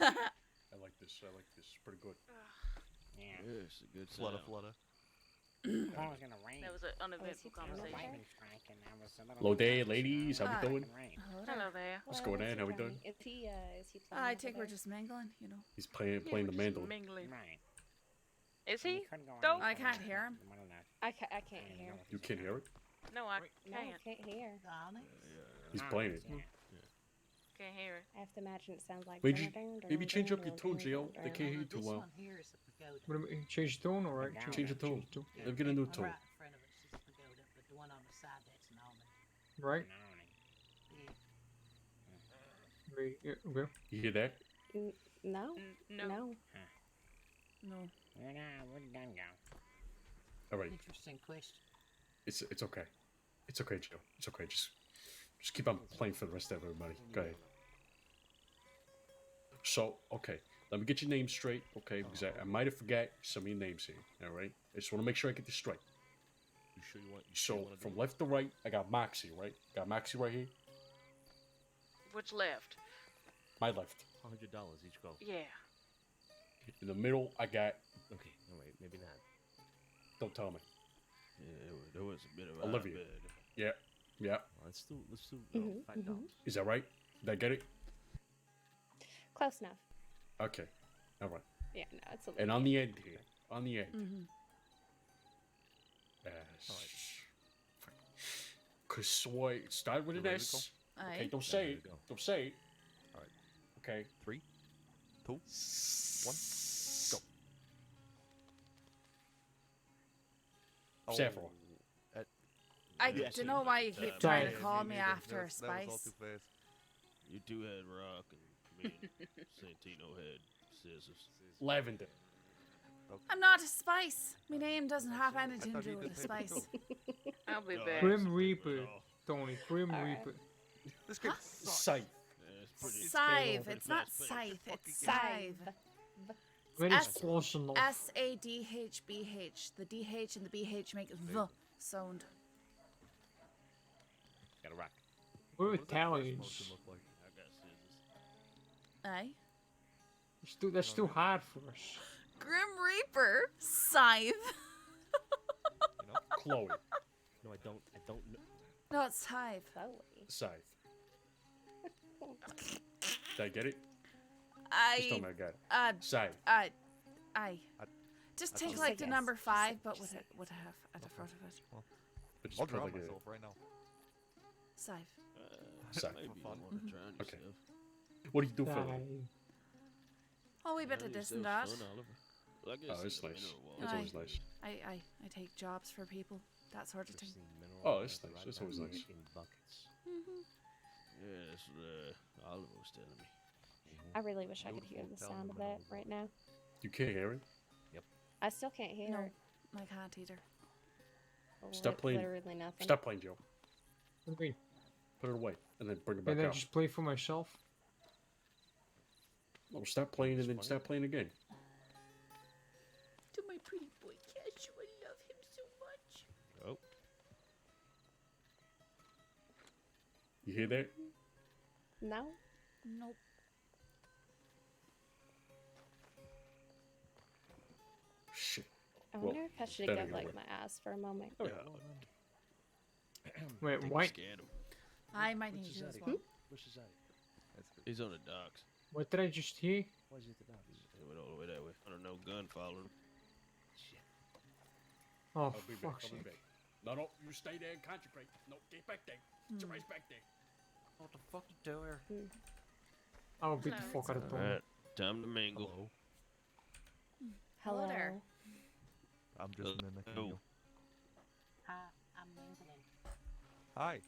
I like this. this. I like this. It's pretty good. Yeah. It's a good flutter, flutter. I was gonna rain. That was an uneventful conversation. Lightning strike, and I was a little Hello there, nervous. ladies. How we doing? Hello there. What's going on? How we doing? Is he playing? I over think we're there? just mingling, you know. He's playing We're the just mandolin. mingling. Right. Is he? couldn't go Though? I can't hear him. I can't hear. You can't hear it? No, I No, can't. can't hear. He's playing it. Can't hear it. I have to imagine it sounds like. Maybe change up your tone, Gio. They can't hear you too well. What about change the tone, alright? Change the tone. Let's get a new tone. Right? Right, yeah, okay. You hear that? No. No. No. No. Where'd done go? All right. Interesting question. It's okay. It's okay, Gio. It's okay. Just keep on playing for the rest of everybody. Go ahead. So, okay. Let me get your name straight, okay? Because I might have forgot some of your names here, all right? I just want to make sure I get this straight. You sure you want? So, from left to right, I got Moxie, right? Got Moxie right here. Which left? My left. $100 each go. Yeah. In the middle, I got... Okay, all right, maybe not. Don't tell me. Yeah, there was a bit of Olivia. Yeah, yeah. Let's do $5. Is that right? Did I get it? Close enough. Okay. All right. Yeah, no, it's a. And on the end here. On the end. Mm-hmm. Cause why start with an Ready to S. go? Okay, Aye. don't say Ready it. to go. Don't say it. All right. Okay. 3, 2, 1, go. Saffron. I Yes, don't know why you keep uh, trying to yeah, call me me neither. after That was all Spice. too fast. You two had rock and me and Santino had scissors. Lavender. I'm not a Spice. My name doesn't have anything to do with a Spice. I'll be No, back. Grim Reaper, Tony. Grim Reaper. This game Scythe. Scythe. It's not Scythe. It's Scythe. Very close enough. Sadhbh. The DH and the BH make the sound. Got a rock. We're What does that first Italians. motion look like? I got scissors. Aye. That's too hard for us. Grim Reaper. Scythe. Chloe. No, I don't know. No, it's Scythe. Scythe. Did I get it? Just tell me I got it. Scythe. Aye. Just I take thought- like the Yes. number 5, but Just with a half at the front of it. But just I'll put drown like a myself right now. Scythe. Scythe. For fun. Okay. What do you do for a living? Die. Oh, we better this and that. Well, I guess Oh, it's nice. It's always nice. I take jobs for people, that sort of thing. Oh, it's nice. It's always nice. In buckets. Yeah, that's what Oliver was telling me. I really wish I could hear the sound of that right now. You can't hear it? I still can't hear No, it. I can't either. Stop playing. Literally nothing. Stop playing, Joe. What do you mean? Put it away and then bring it back And then out. just play for myself. No, stop playing and then stop playing again. To my pretty boy Cash, I love him so much. Oh. You hear that? No. Nope. Shit. I Well, wonder if I should better get get like away. my ass for a moment. Oh, yeah. Wait, what? I might need you as well. Where's his eye? He's on the docks. What did I just hear? Why is he at the docks? He went all the way that way. I don't know. Gun followed him. Oh, I'll be back. fuck's I'll be sake. back. No, you stay there and concentrate. No, get back there. Get your ass back there. What the fuck you do here? I'll beat the fuck out of Tony. Alright, time to mingle. Hello. there. I'm just mimicking Oh. you. Hi, I'm mingling. Hi.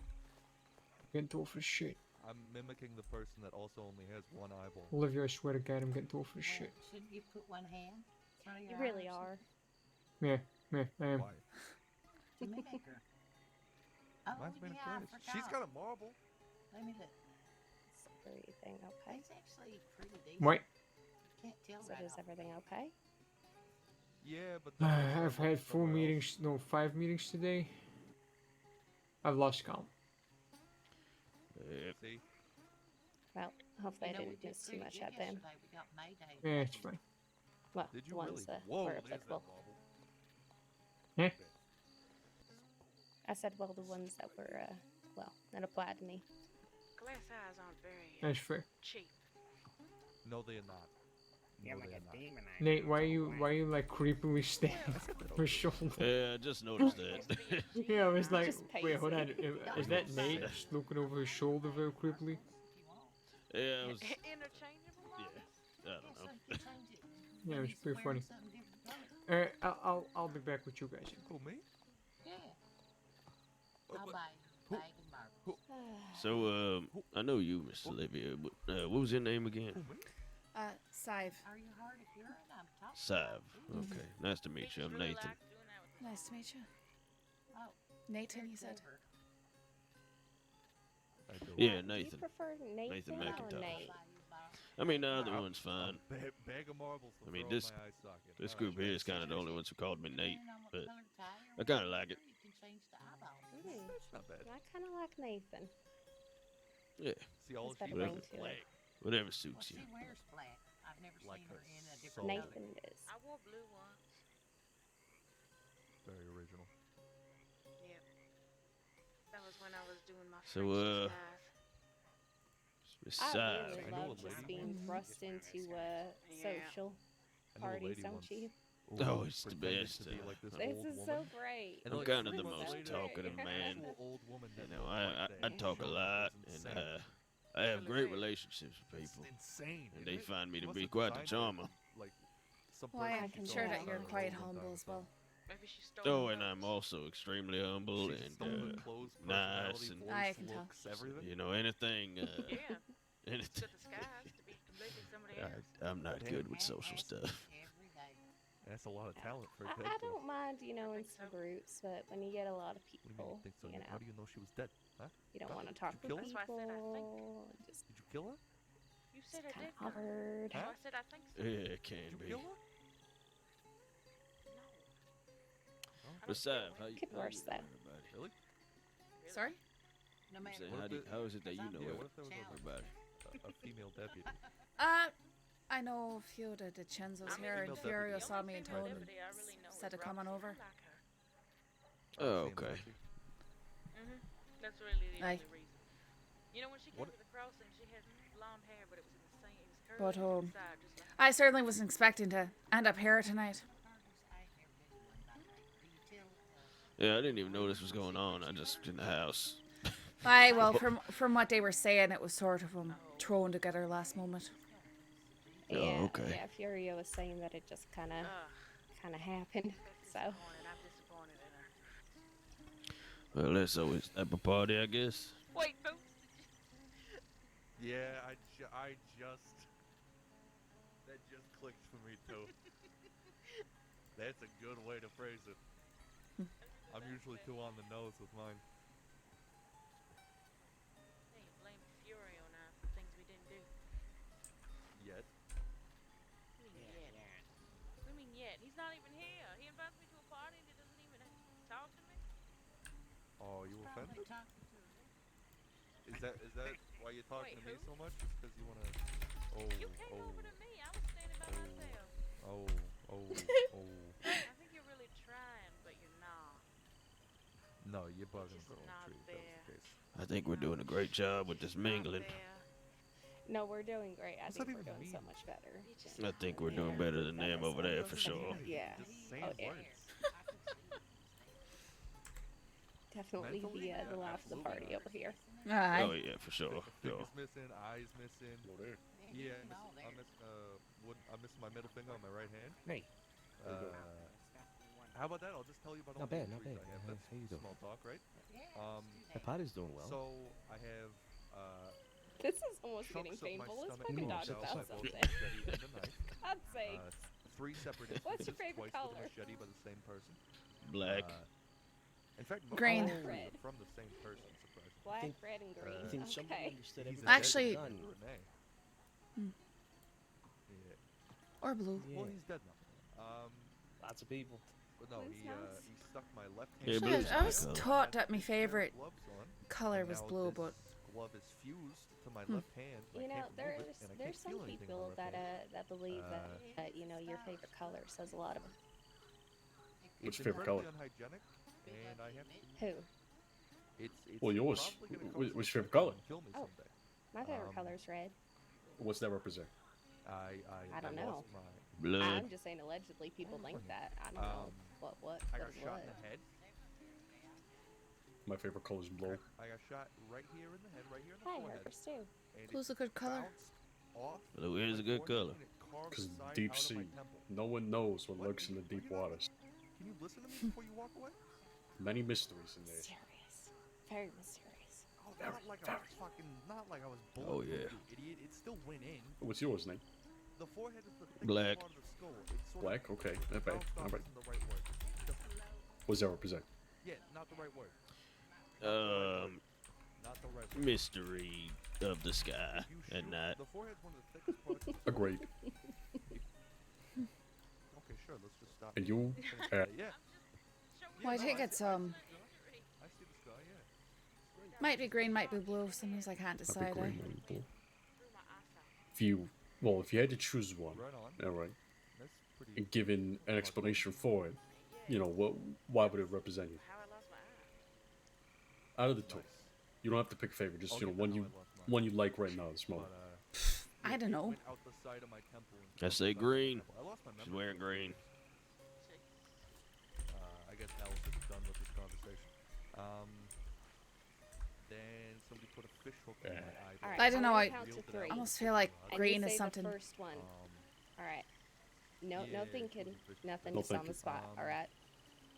Getting too old for shit. I'm mimicking the person that also only has one eyeball. Olivia, I swear to God, I'm getting too old for shit. Shouldn't you put one hand? Through You your really eyes? are. Yeah, I am. Why? To mimic her. Oh, Mine's made of yeah, I clay. She's forgot. got a marble. Let me look. Is everything okay? It's actually pretty decent. What? Can't tell So right is off. everything okay? Yeah, but I've had 4 meetings, no, 5 meetings today. I've lost count. See? Well, hopefully I You know, didn't we miss did too pretty much good at them. yesterday. We got Mayday. Yeah, it's fine. Well, Did the you ones really? that Whoa, were there's that applicable. bubble. Yeah. I said, well, the ones that were, that applied to me. Glass eyes aren't very That's fair. cheap. No, they are not. You're No, like they a are not. demon. Nate, why are you like creepily standing on her shoulder? Yeah, I just noticed that. Yeah, I was like, Just wait, hold on. pacing. Is that Nate just looking over his shoulder very creepily? Yeah, I was. Interchangeable. Yeah, I don't know. Yeah, it was pretty funny. I'll be back with you guys. Who, me? Yeah. I'll buy you a bag of marbles. So, I know you, Miss Olivia, but what was your name again? Sive. Are you hard of hearing? I'm talking. Sav. Okay, nice to meet you. I'm Nathan. Nice to meet you. Oh, Nathan, you said. Yeah, Do Nathan. you prefer Nathan, or McIntyre. Nate? I mean, either one's fine. Bag of marbles. To I mean, throw in this my eye socket. this All group right. here is kind of the only ones who called me Nate, but color tie I kind of like it. you can change the eyeballs. That's not bad. I kind of like Nathan. Yeah, See, all There's better she whatever, ring to it. whatever Well, suits you. she wears black. I've never Like seen her her in a soul. different color. Nathan it is. I wore blue once. Very original. Yep. That was when I was doing my So, French disguise. Miss I Sav. really I know a love just lady being once. thrust into Yeah. social I know a parties, lady don't once you? who Oh, it's the pretended best, to be like this This old is woman. so great. And I'm like, kind of the 3 months most later, talkative an man. actual old woman You that know, looked I like that talk a showed lot, was and insane. I have great relationships with It's people, insane. and isn't they it? find me She to must be have quite the designed her charmer. like some Well, I person am she sure saw that on you're a quite long humble time as ago. well. Maybe she stole Oh, my and I'm votes. also extremely humble She's and stolen clothes, nice personality, and voice, I can tell. looks, everything. you know anything. Yeah. It's Anything. good disguise to be completely somebody else. I'm not good with social Ask stuff. me every day. That's a lot of talent for a I dead girl. don't mind, in some groups, but when you get a lot of What do you mean people, you think so? you know, How do you know she was dead? Huh? you don't Huh? want to Did talk you to kill her? That's why I said I think. people. Just Did you kill her? You said I kind did. of awkward. So I said I think so. Yeah, it can Did you be. kill her? But Sav, how you? Could how worse you know that. everybody? Really? Sorry? No I'm matter saying, what how, it is, how is it that you know Yeah, what if there was everybody? a female deputy? I know a few of the DiCenzos here, and female Furio deputy. saw me and told me, Deputy I really know said is to come on Roxy. over. I like her. Oh, Same okay. Roxy. That's really the Aye. only reason. You know, when she came What- to the crossing, she had blonde hair, but it was in the same. It was curly But on the side, just like I certainly wasn't expecting to end up here tonight. Yeah, I didn't even know this was going on. I just in the house. Aye, well, from what they were saying, it was sort of thrown together last moment. Oh, Yeah, okay. yeah. Furio was saying that it just kind of happened. So I'm disappointed in her. Well, that's always type of party, I guess. Wait, Boots. Yeah, I just that just clicked for me too. That's a good way to phrase it. I'm usually too on the nose with mine. Hey, you blame Furio now for things we didn't do. Yet. What do you mean yet? What do you mean yet? He's not even here. He invites me to a party and he doesn't even talk to me. Oh, you offended? Probably talking to her. Is that why you're talking Wait, to me who? so much? Just because you wanna? Oh, You came over to me. I was standing by myself. oh, oh. I think you're really trying, but you're not. No, you're bugging, Just bro. not Tree, if that was the case. I think we're doing a great job with this mingling. no, we're doing great. I What's think that we're even doing mean? so much better. I think we're doing better than them over there for sure. Yeah. Just saying Oh, yeah. words. Definitely Mentally, the yeah, life of the party over here. Aye. Oh yeah, for sure. Fingers missing, eyes missing. Yeah, I'm missing my middle finger on my right hand. Hey. How about that? I'll just tell you about all Not the bad, not injuries bad. I have. How That's you doing? small talk, right? My party's doing well. So I have This is almost chunks getting of my painful. Let's stomach fucking blown talk out about by both the something. machete and the knife. I'd say. 3 separate instances, What's your favorite twice with color? a machete by the same person. Black. In fact, Green. most of them Red. from the same person, surprisingly. Black, think- red, and green. I think somebody Okay. understood He's everything. a Actually- dead done. Renee. Hmm. Yeah. Or blue. Well, he's dead now. Lots of people. But no, Blue's nice. he stuck my left Yeah, hand. blue's I was nice. taught that my favorite Gloves on, color and was now blue, this but glove is fused to my Hmm. left hand. You know, there's and I there's can't feel some anything on people my that left hand. that believe that you know your favorite color says a lot of. What's It's your favorite color? incredibly unhygienic, and I have to. Who? It's Well, yours. probably gonna come What's to your favorite color? and kill me Oh, someday. my favorite color is red. What's that represent? I don't know. lost my Blood. I'm just saying allegedly people think that. I don't know what I got is shot what. in the head. My favorite color is blue. I got shot right here in the head, right here in the Hi, forehead. hers too. and Blue's it a good color. bounced off Blue is a my good forehead color. and it carved Because the side deep out of my sea, temple. no one knows what lurks in the deep waters. Can you listen to me before you walk away? Many mysteries in there. Mysterious. Very mysterious. Oh, not like I was fucking, not like I was Oh, bullet yeah. you idiot. It still went in. What's yours, Nate? The forehead is the thickest Black. part of the skull. It's sort Black? of, Okay, not bad. bounced off Alright. isn't the right word. What does that represent? Yeah, not the right word. Not the right word. Mystery of the sky at night. The forehead's one of the thickest parts. Agreed. Okay, sure. Let's just stop. And you? Yeah. Well, I think it's I see the sky. Yeah. might be green, might be blue. Sometimes I can't decide. green, maybe blue. If you had to choose one, Right on. all right, That's pretty. and given an explanation for it, you know, why would it represent you? Out of the two, you don't have to pick a favorite. Just one you like right now, this moment. I don't know. Went out the side of my temple and I say green. I lost my She's memory. wearing green. I guess Alice is done with this conversation. Then somebody put a fish hook in my eye. All right, I don't know. I count to three. almost feel like And green you is say something. The first one. All right. No yeah, thinking. Nothing. No Just on the thinking. spot. All right.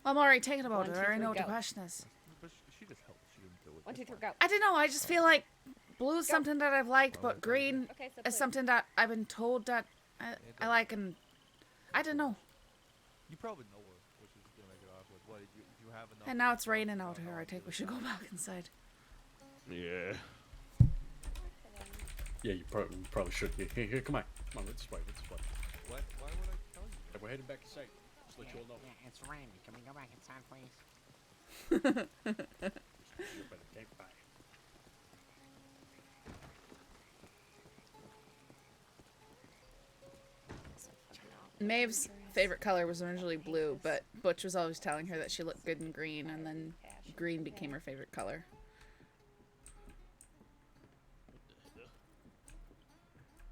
I'm already thinking about 1, it. 2, I already 3, know what the go. question is. But she just helped. She didn't do it. 1, 2, It's 3, fine. go. I don't know. I just feel like blue is something that I've liked, but green Okay, so is blue. something that I've been told that I like, and I don't know. You probably know her, which is gonna make it awkward. What did you have enough? And now it's raining out here. I think we should go back inside. Yeah. Yeah, you probably should. Here, come on, let's fight. Why would I tell you? We're heading back inside. Just let you all know. Yeah, it's raining. Can we go back inside, please? You better take by. Maeve's favorite color was originally blue, but Butch was always telling her that she looked good in green, and then green became her favorite color.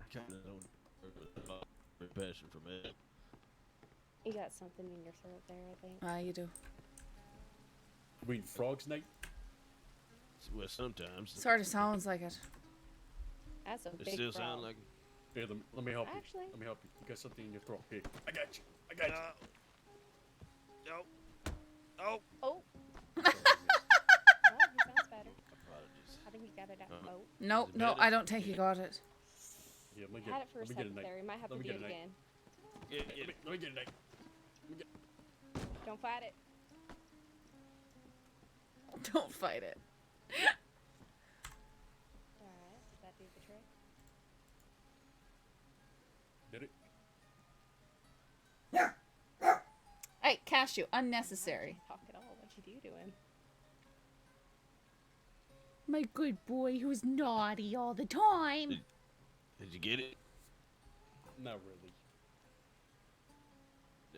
I kind of don't passion for man. You got something in your throat there, I think. You do. We eating frogs, Nate? Well, sometimes. Sort of sounds like it. That's a It big still frog. sound like. Here, let me help you. Actually. Let me help you. You got something in your throat. Here, I got you. No. Oh. Oh. Well, he sounds better. Apologies. I think he got it out. Oh. No, Is it no, better? I don't think he got it. Yeah, let me Had it for a let me get second Nate. there. He might have to Let me do get it a Nate. again. Let me get a Nate. Don't fight it. Don't fight it. Alright, does that do the trick? Did it? Hey, Cashew, unnecessary. Talk at all. What you do to him? My good boy who's naughty all the time. Did you get it? Not really.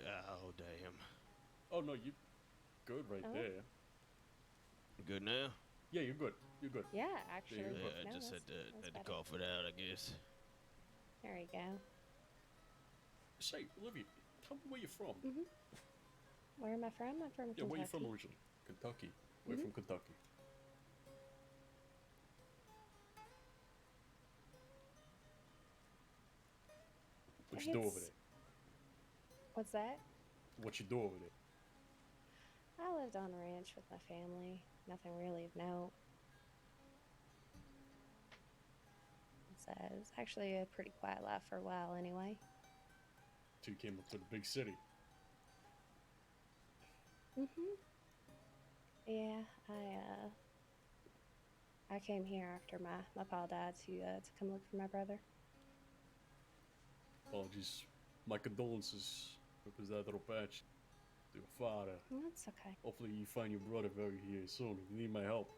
Oh damn. Oh no, you good right Oh. there. Good now. Yeah, you're good. You're good. Yeah, actually. Yeah, Yeah, no, I just that's had to better. cough it out, I guess. There you go. Say, Olivia, tell me where you're from. Where am I from? I'm from Yeah, Kentucky. where you from originally? Kentucky. We're from Kentucky. What you do over It's- there? What's that? What you do over there? I lived on a ranch with my family. Nothing really of note. It was actually a pretty quiet life for a while anyway. Till you came up to the big city. Yeah, I came here after my pa died to come look for my brother. Apologies. My condolences, Representative Patch, to your father. Well, that's okay. Hopefully you find your brother very here soon. If you need my help,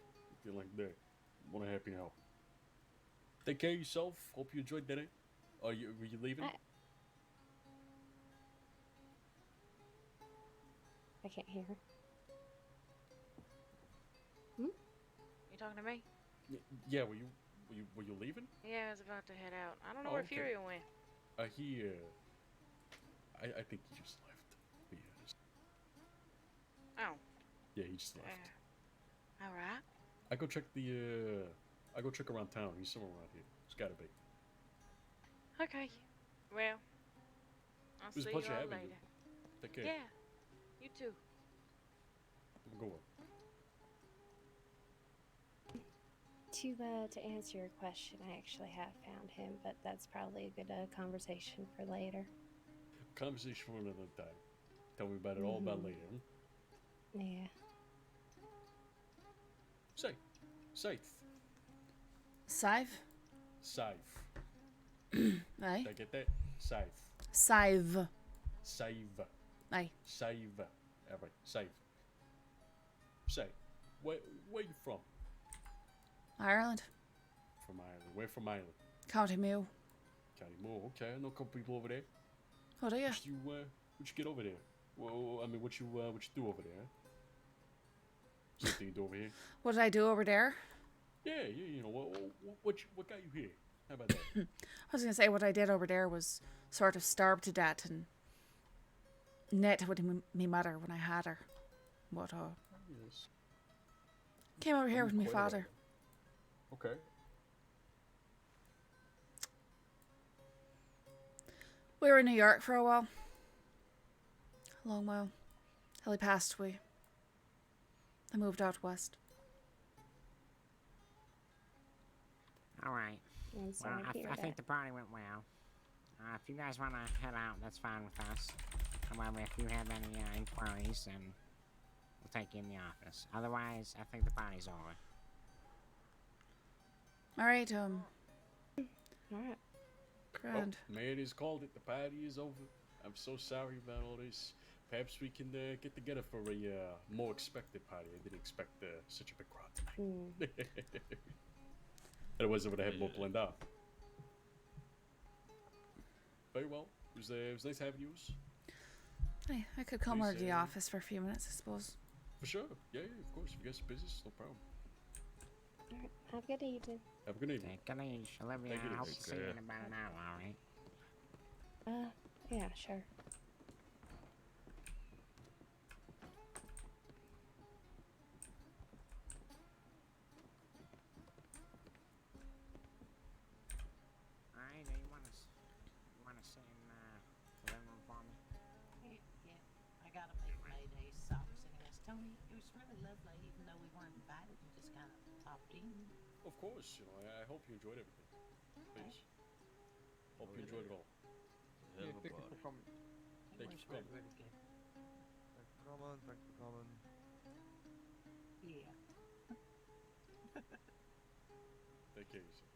anything like that, More than happy to help. Take care of yourself. Hope you enjoyed dinner. Were you leaving? I can't hear her. You talking to me? Yeah. Were you leaving? Yeah, I was about to head out. I don't know Oh, where okay. Furio went. He I think he just left. To be honest. Oh. Yeah, he just left. All right. I go check around town. He's somewhere around here. It's gotta be. Okay. Well, I'll It was a see pleasure you all having later. you. Take care. Yeah. You too. Have a good one. To answer your question, I actually have found him, but that's probably a good conversation for later. Conversation for another time. Tell me about it all about later. Huh? Yeah. Scythe. Scythe? Scythe. Aye. Did I get that? Scythe. Scythe. Scythe. Aye. Scythe. Alright, Scythe. Say, where you from? Ireland. From Ireland. Where from Ireland? County Mew. County Moore. Okay, I know a couple people over there. Oh, do you? What you get over there? Well, I mean, what you do over there? Same thing you do over here. What did I do over there? Yeah, you know what got you here? How about that? I was gonna say what I did over there was sort of starve to death and net with me mother when I had her. What Yes. Came over here with my Quite father. Okay. We were in New York for a while. A long while. Till he passed away. I moved out west. All right. I'm sorry to hear I think that. the party went well. If you guys want to head out, that's fine with us. However, if you have any inquiries, then we'll take you in the office. Otherwise, I think the party's over. Alright, Alright. grand. Oh, man has called it. The party is over. I'm so sorry about all this. Perhaps we can get together for a more expected party. I didn't expect such a big crowd tonight. Otherwise, I would have had more planned out. Very well. It was nice having you. Hey, I could come Please, over to the office for a few minutes, I suppose. For sure. Yeah, of course. If you guys are busy, no problem. Alright. Have a good evening. Have a good evening. Take it easy, Olivia. Take it I hope easy. to see you in about an hour, alright? Yeah, sure. Alright, you wanna sit in the living room for me? Yeah, I gotta make Mayday socks and yes, Tony, it was really lovely, even though we weren't invited, we just kind of popped in. Of course. You know, I hope you enjoyed everything. Please. Hope you enjoyed it all. Yeah, thank you for coming. Thank you for coming. Really good. Thanks for coming. Thanks for coming. Yeah. Take care of yourself.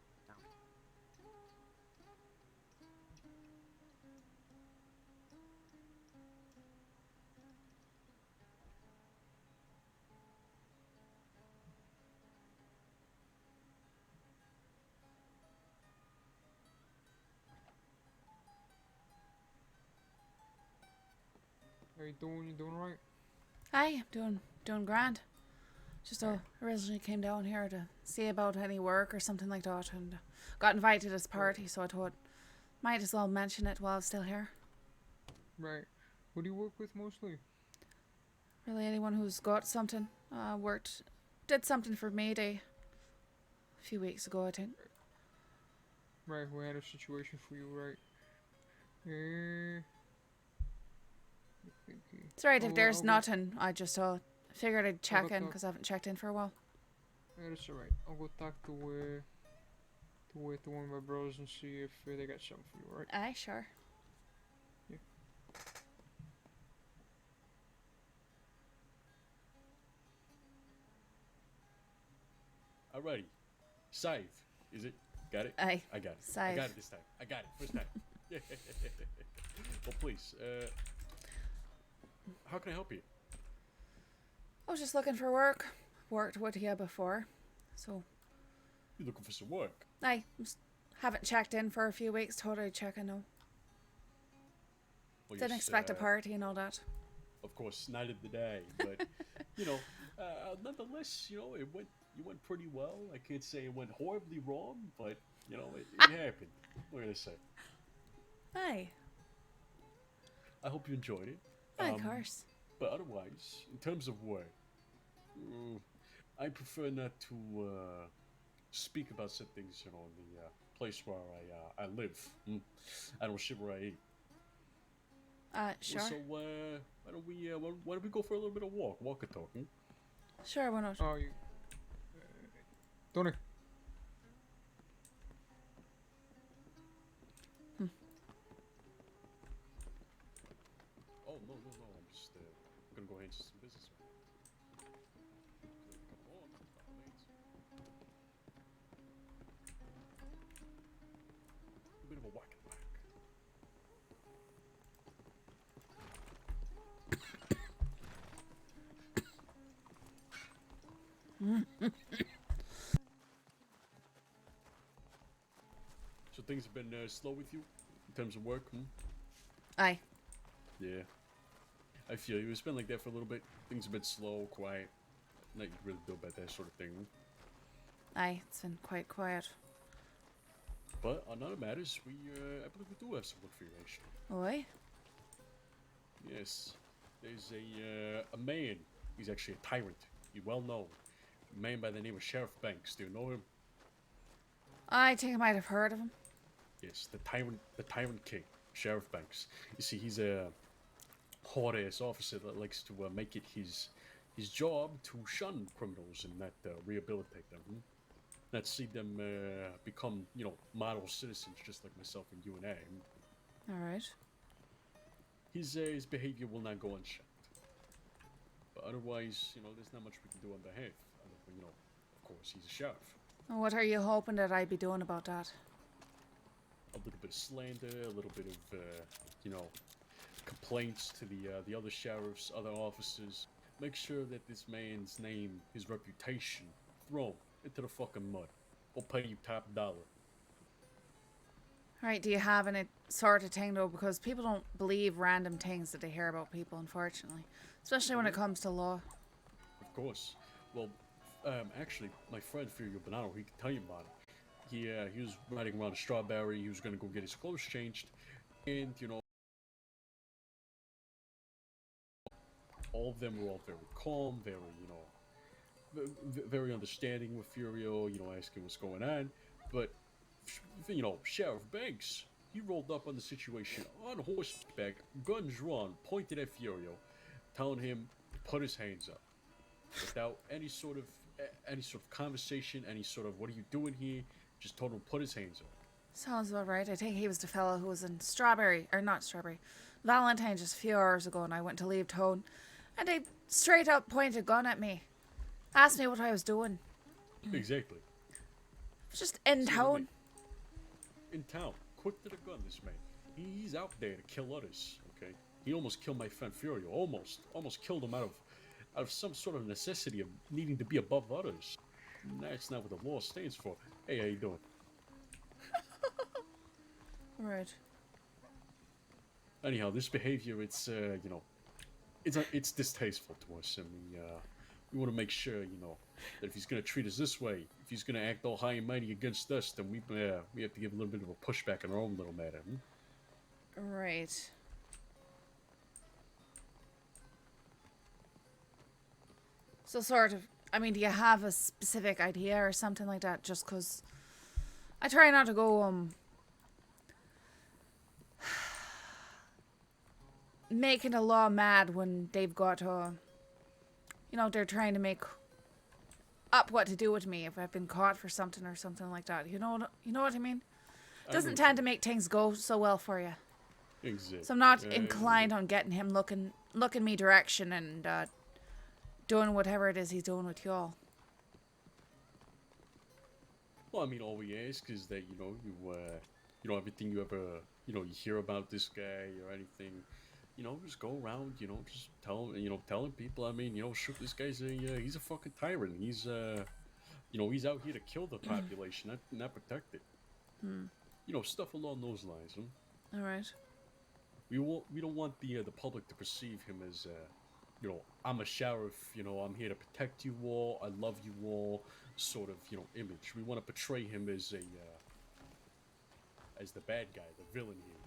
How you doing? You doing alright? Hi, doing grand. Just originally came down here to see about any work or something like that, and got invited to this party, so I thought might as well mention it while I'm still here. Right. Who do you work with mostly? Really, anyone who's got something. Did something for Mayday a few weeks ago, I think. Right, we had a situation for you, right? It's alright if I'll there's go- nothing. I just figured I'd check go in talk- because I haven't checked in for a while. Yeah, that's alright. I'll go talk to one of my bros and see if they got something for you, right? Aye, sure. Yeah. Alrighty. Scythe. Is it? Got it? Aye. I got it. I Scythe. got it this time. I got it. First time. Well, please. How can I help you? I was just looking for work. Worked with you before, so You looking for some work? I haven't checked in for a few weeks. Thought I'd check in now. Well, Didn't yes, expect a party and all that. Of course, night of the day, but you know, nonetheless, you know, you went pretty well. I can't say it went horribly wrong, but you know, it happened. What can I say? Aye. I hope you enjoyed it. Aye, of course. But otherwise, in terms of work, I prefer not to speak about said things. You know, in the place where I live. I don't shit where I eat. Sure. So why don't we go for a little bit of walk and talk? Sure, why not? Oh, you... Tony. Oh, no, I'm just gonna go ahead and do some business. A bit of a whack and whack. So things have been slow with you in terms of work, Aye. Yeah. I feel you. It's been like that for a little bit. Things have been slow, quiet. Nothing you can really do about that sort of thing. Aye, it's been quite quiet. But on other matters, I believe we do have some work for you, actually. Oi? Yes. There's a man. He's actually a tyrant. He's well known. A man by the name of Sheriff Banks. Do you know him? I think I might have heard of him. Yes, the tyrant king, Sheriff Banks. You see, he's a hard-ass officer that likes to make it his job to shun criminals and not rehabilitate them. Not see them become, you know, model citizens just like myself and you and I. All right. His behavior will not go unchecked. But otherwise, you know, there's not much we can do on behalf. You know, of course, he's a sheriff. What are you hoping that I'd be doing about that? A little bit of slander, a little bit of, you know, complaints to the other sheriffs, other officers. Make sure that this man's name, his reputation, thrown into the fucking mud. We'll pay you top dollar. Right, do you have any sort of thing though? Because people don't believe random things that they hear about people, unfortunately. Especially when it comes to law. Of course. Well, actually, my friend Furio Bonanno, he can tell you about it. He was riding around a Strawberry, he was gonna go get his clothes changed, and, you know, all of them were all very calm, very, you know, very understanding with Furio, you know, asking what's going on, but, you know, Sheriff Banks, he rolled up on the situation on horseback, guns drawn, pointed at Furio, telling him to put his hands up, without any sort of conversation, any sort of, what are you doing here? Just told him to put his hands up. Sounds about right. I think he was the fellow who was in Valentine just a few hours ago, and I went to leave town, and they straight up pointed a gun at me. Asked me what I was doing. Exactly. Just in town. In town. Quick to the gun, this man. He's out there to kill others, okay? He almost killed my friend Furio. Almost killed him out of some sort of necessity of needing to be above others. That's not what the law stands for. Hey, how you doing? Right. Anyhow, this behavior, it's, you know, it's distasteful to us, and we want to make sure, you know, that if he's going to treat us this way, if he's going to act all high and mighty against us, then we have to give a little bit of a pushback in our own little matter. Right. So sort of, I mean, do you have a specific idea or something like that? Just because I try not to go, making the law mad when they've got, you know, they're trying to make up what to do with me if I've been caught for something or something like that. You know what I mean? It doesn't tend to make things go so well for you. Exactly. So I'm not inclined on getting him looking me direction and doing whatever it is he's doing with y'all. Well, I mean, all we ask is that, you know, everything you ever, you know, you hear about this guy or anything, you know, just go around, you know, just telling people, I mean, you know, shoot, this guy's he's a fucking tyrant. He's, You know, he's out here to kill the population, not protect it. Hmm. You know, stuff along those lines. All right. We don't want the public to perceive him as, you know, I'm a sheriff. You know, I'm here to protect you all. I love you all. Sort of, you know, image. We want to portray him as as the bad guy, the villain here,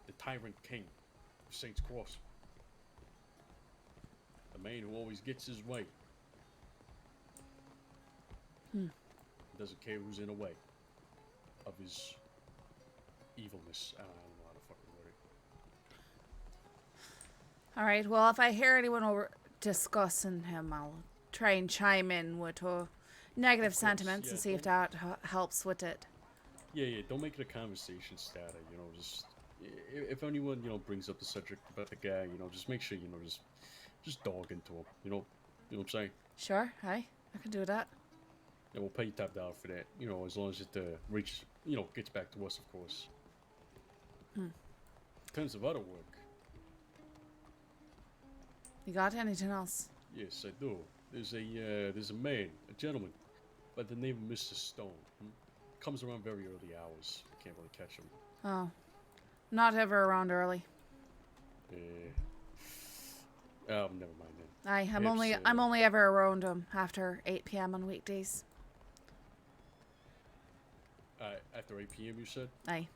the tyrant king of Saints Cross, the man who always gets his way. Doesn't care who's in the way of his evilness. I don't know how to fucking word it. All right. Well, if I hear anyone over discussing him, I'll try and chime in with negative sentiments and see if that helps with it. Yeah. Don't make it a conversation starter. You know, just if anyone, you know, brings up the subject about the guy, you know, just make sure, you know, just dog into him. You know what I'm saying? Sure. Hi. I can do that. And we'll pay you top dollar for that. You know, as long as it reaches, you know, gets back to us, of course. In terms of other work. You got anything else? Yes, I do. There's a man, a gentleman, by the name of Mr. Stone. Comes around very early hours. Can't really catch him. Oh. Not ever around early. Never mind then. I'm only ever around him after 8 p.m. on weekdays. After 8 p.m. you said? Aye.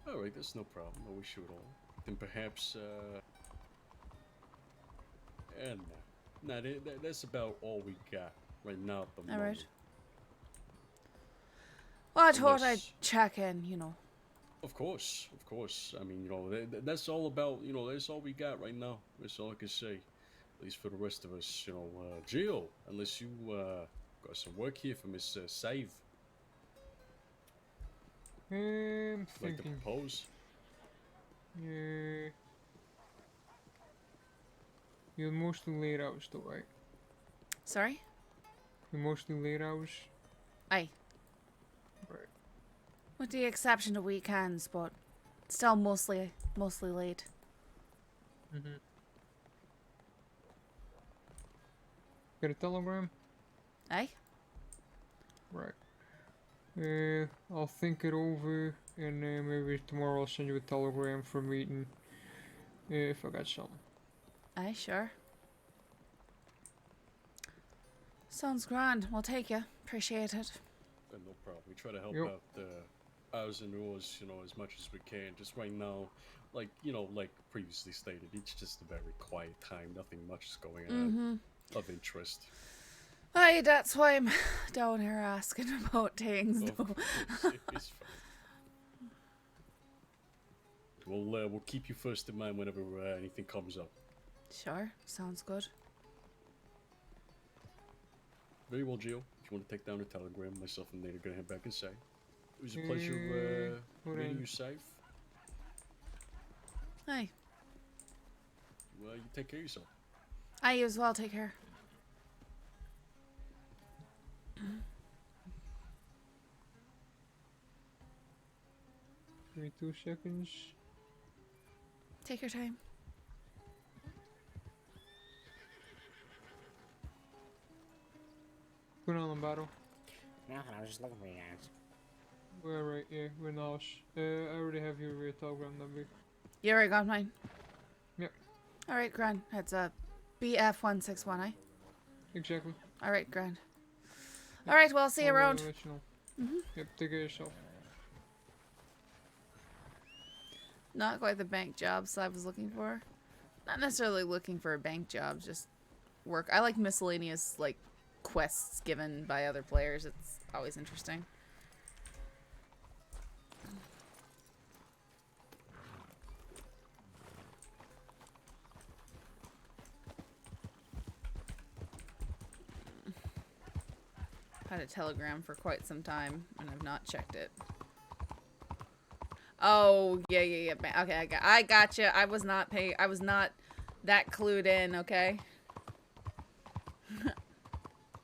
Alright, that's no problem. No issue at all. Then perhaps, that's about all we got right now at the moment. Alright. Well, I thought I'd check in, you know. Of course. I mean, you know, that's all about, you know, that's all we got right now. That's all I can say. At least for the rest of us, you know. Jill, unless you got some work here for Miss Save. I'm like to thinking. propose? Yeah. You're mostly late hours though, right? Sorry? You're mostly late hours? Aye. Right. With the exception of weekends, but still mostly late. Get a telegram? Aye. Right. I'll think it over, and maybe tomorrow I'll send you a telegram for a meeting, if I got something. Aye, sure. Sounds grand. We'll take you. Appreciate it. No problem. We try to help out ours and yours, you know, as much as we can. Just right now, like, you know, like previously stated, it's just a very quiet time. Nothing much is going on of interest. Aye, that's why I'm down here asking about things, though. It's fine. We'll keep you first in mind whenever anything comes up. Sure, sounds good. Very well, Gio. If you want to take down a telegram, myself and Nate are gonna head back inside. It was a pleasure meeting you, Safe. Aye. You take care of yourself. Aye, you as well. Take care. Give me 2 seconds. Take your time. What's going on, Lombardo? Nothing, I was just looking for you guys. We're right, yeah, we're in the house. I already have your telegram number. You already got mine? Yep. Alright, grand. It's a BF161, eh? Exactly. Alright, grand. Alright, well, see you around. Let you know. Yep, take care of yourself. Not quite the bank jobs I was looking for. Not necessarily looking for a bank job, just work. I like miscellaneous, like, quests given by other players. It's always interesting. Had a telegram for quite some time and I've not checked it. Oh, yeah. Okay, I got you. I was not that clued in, okay?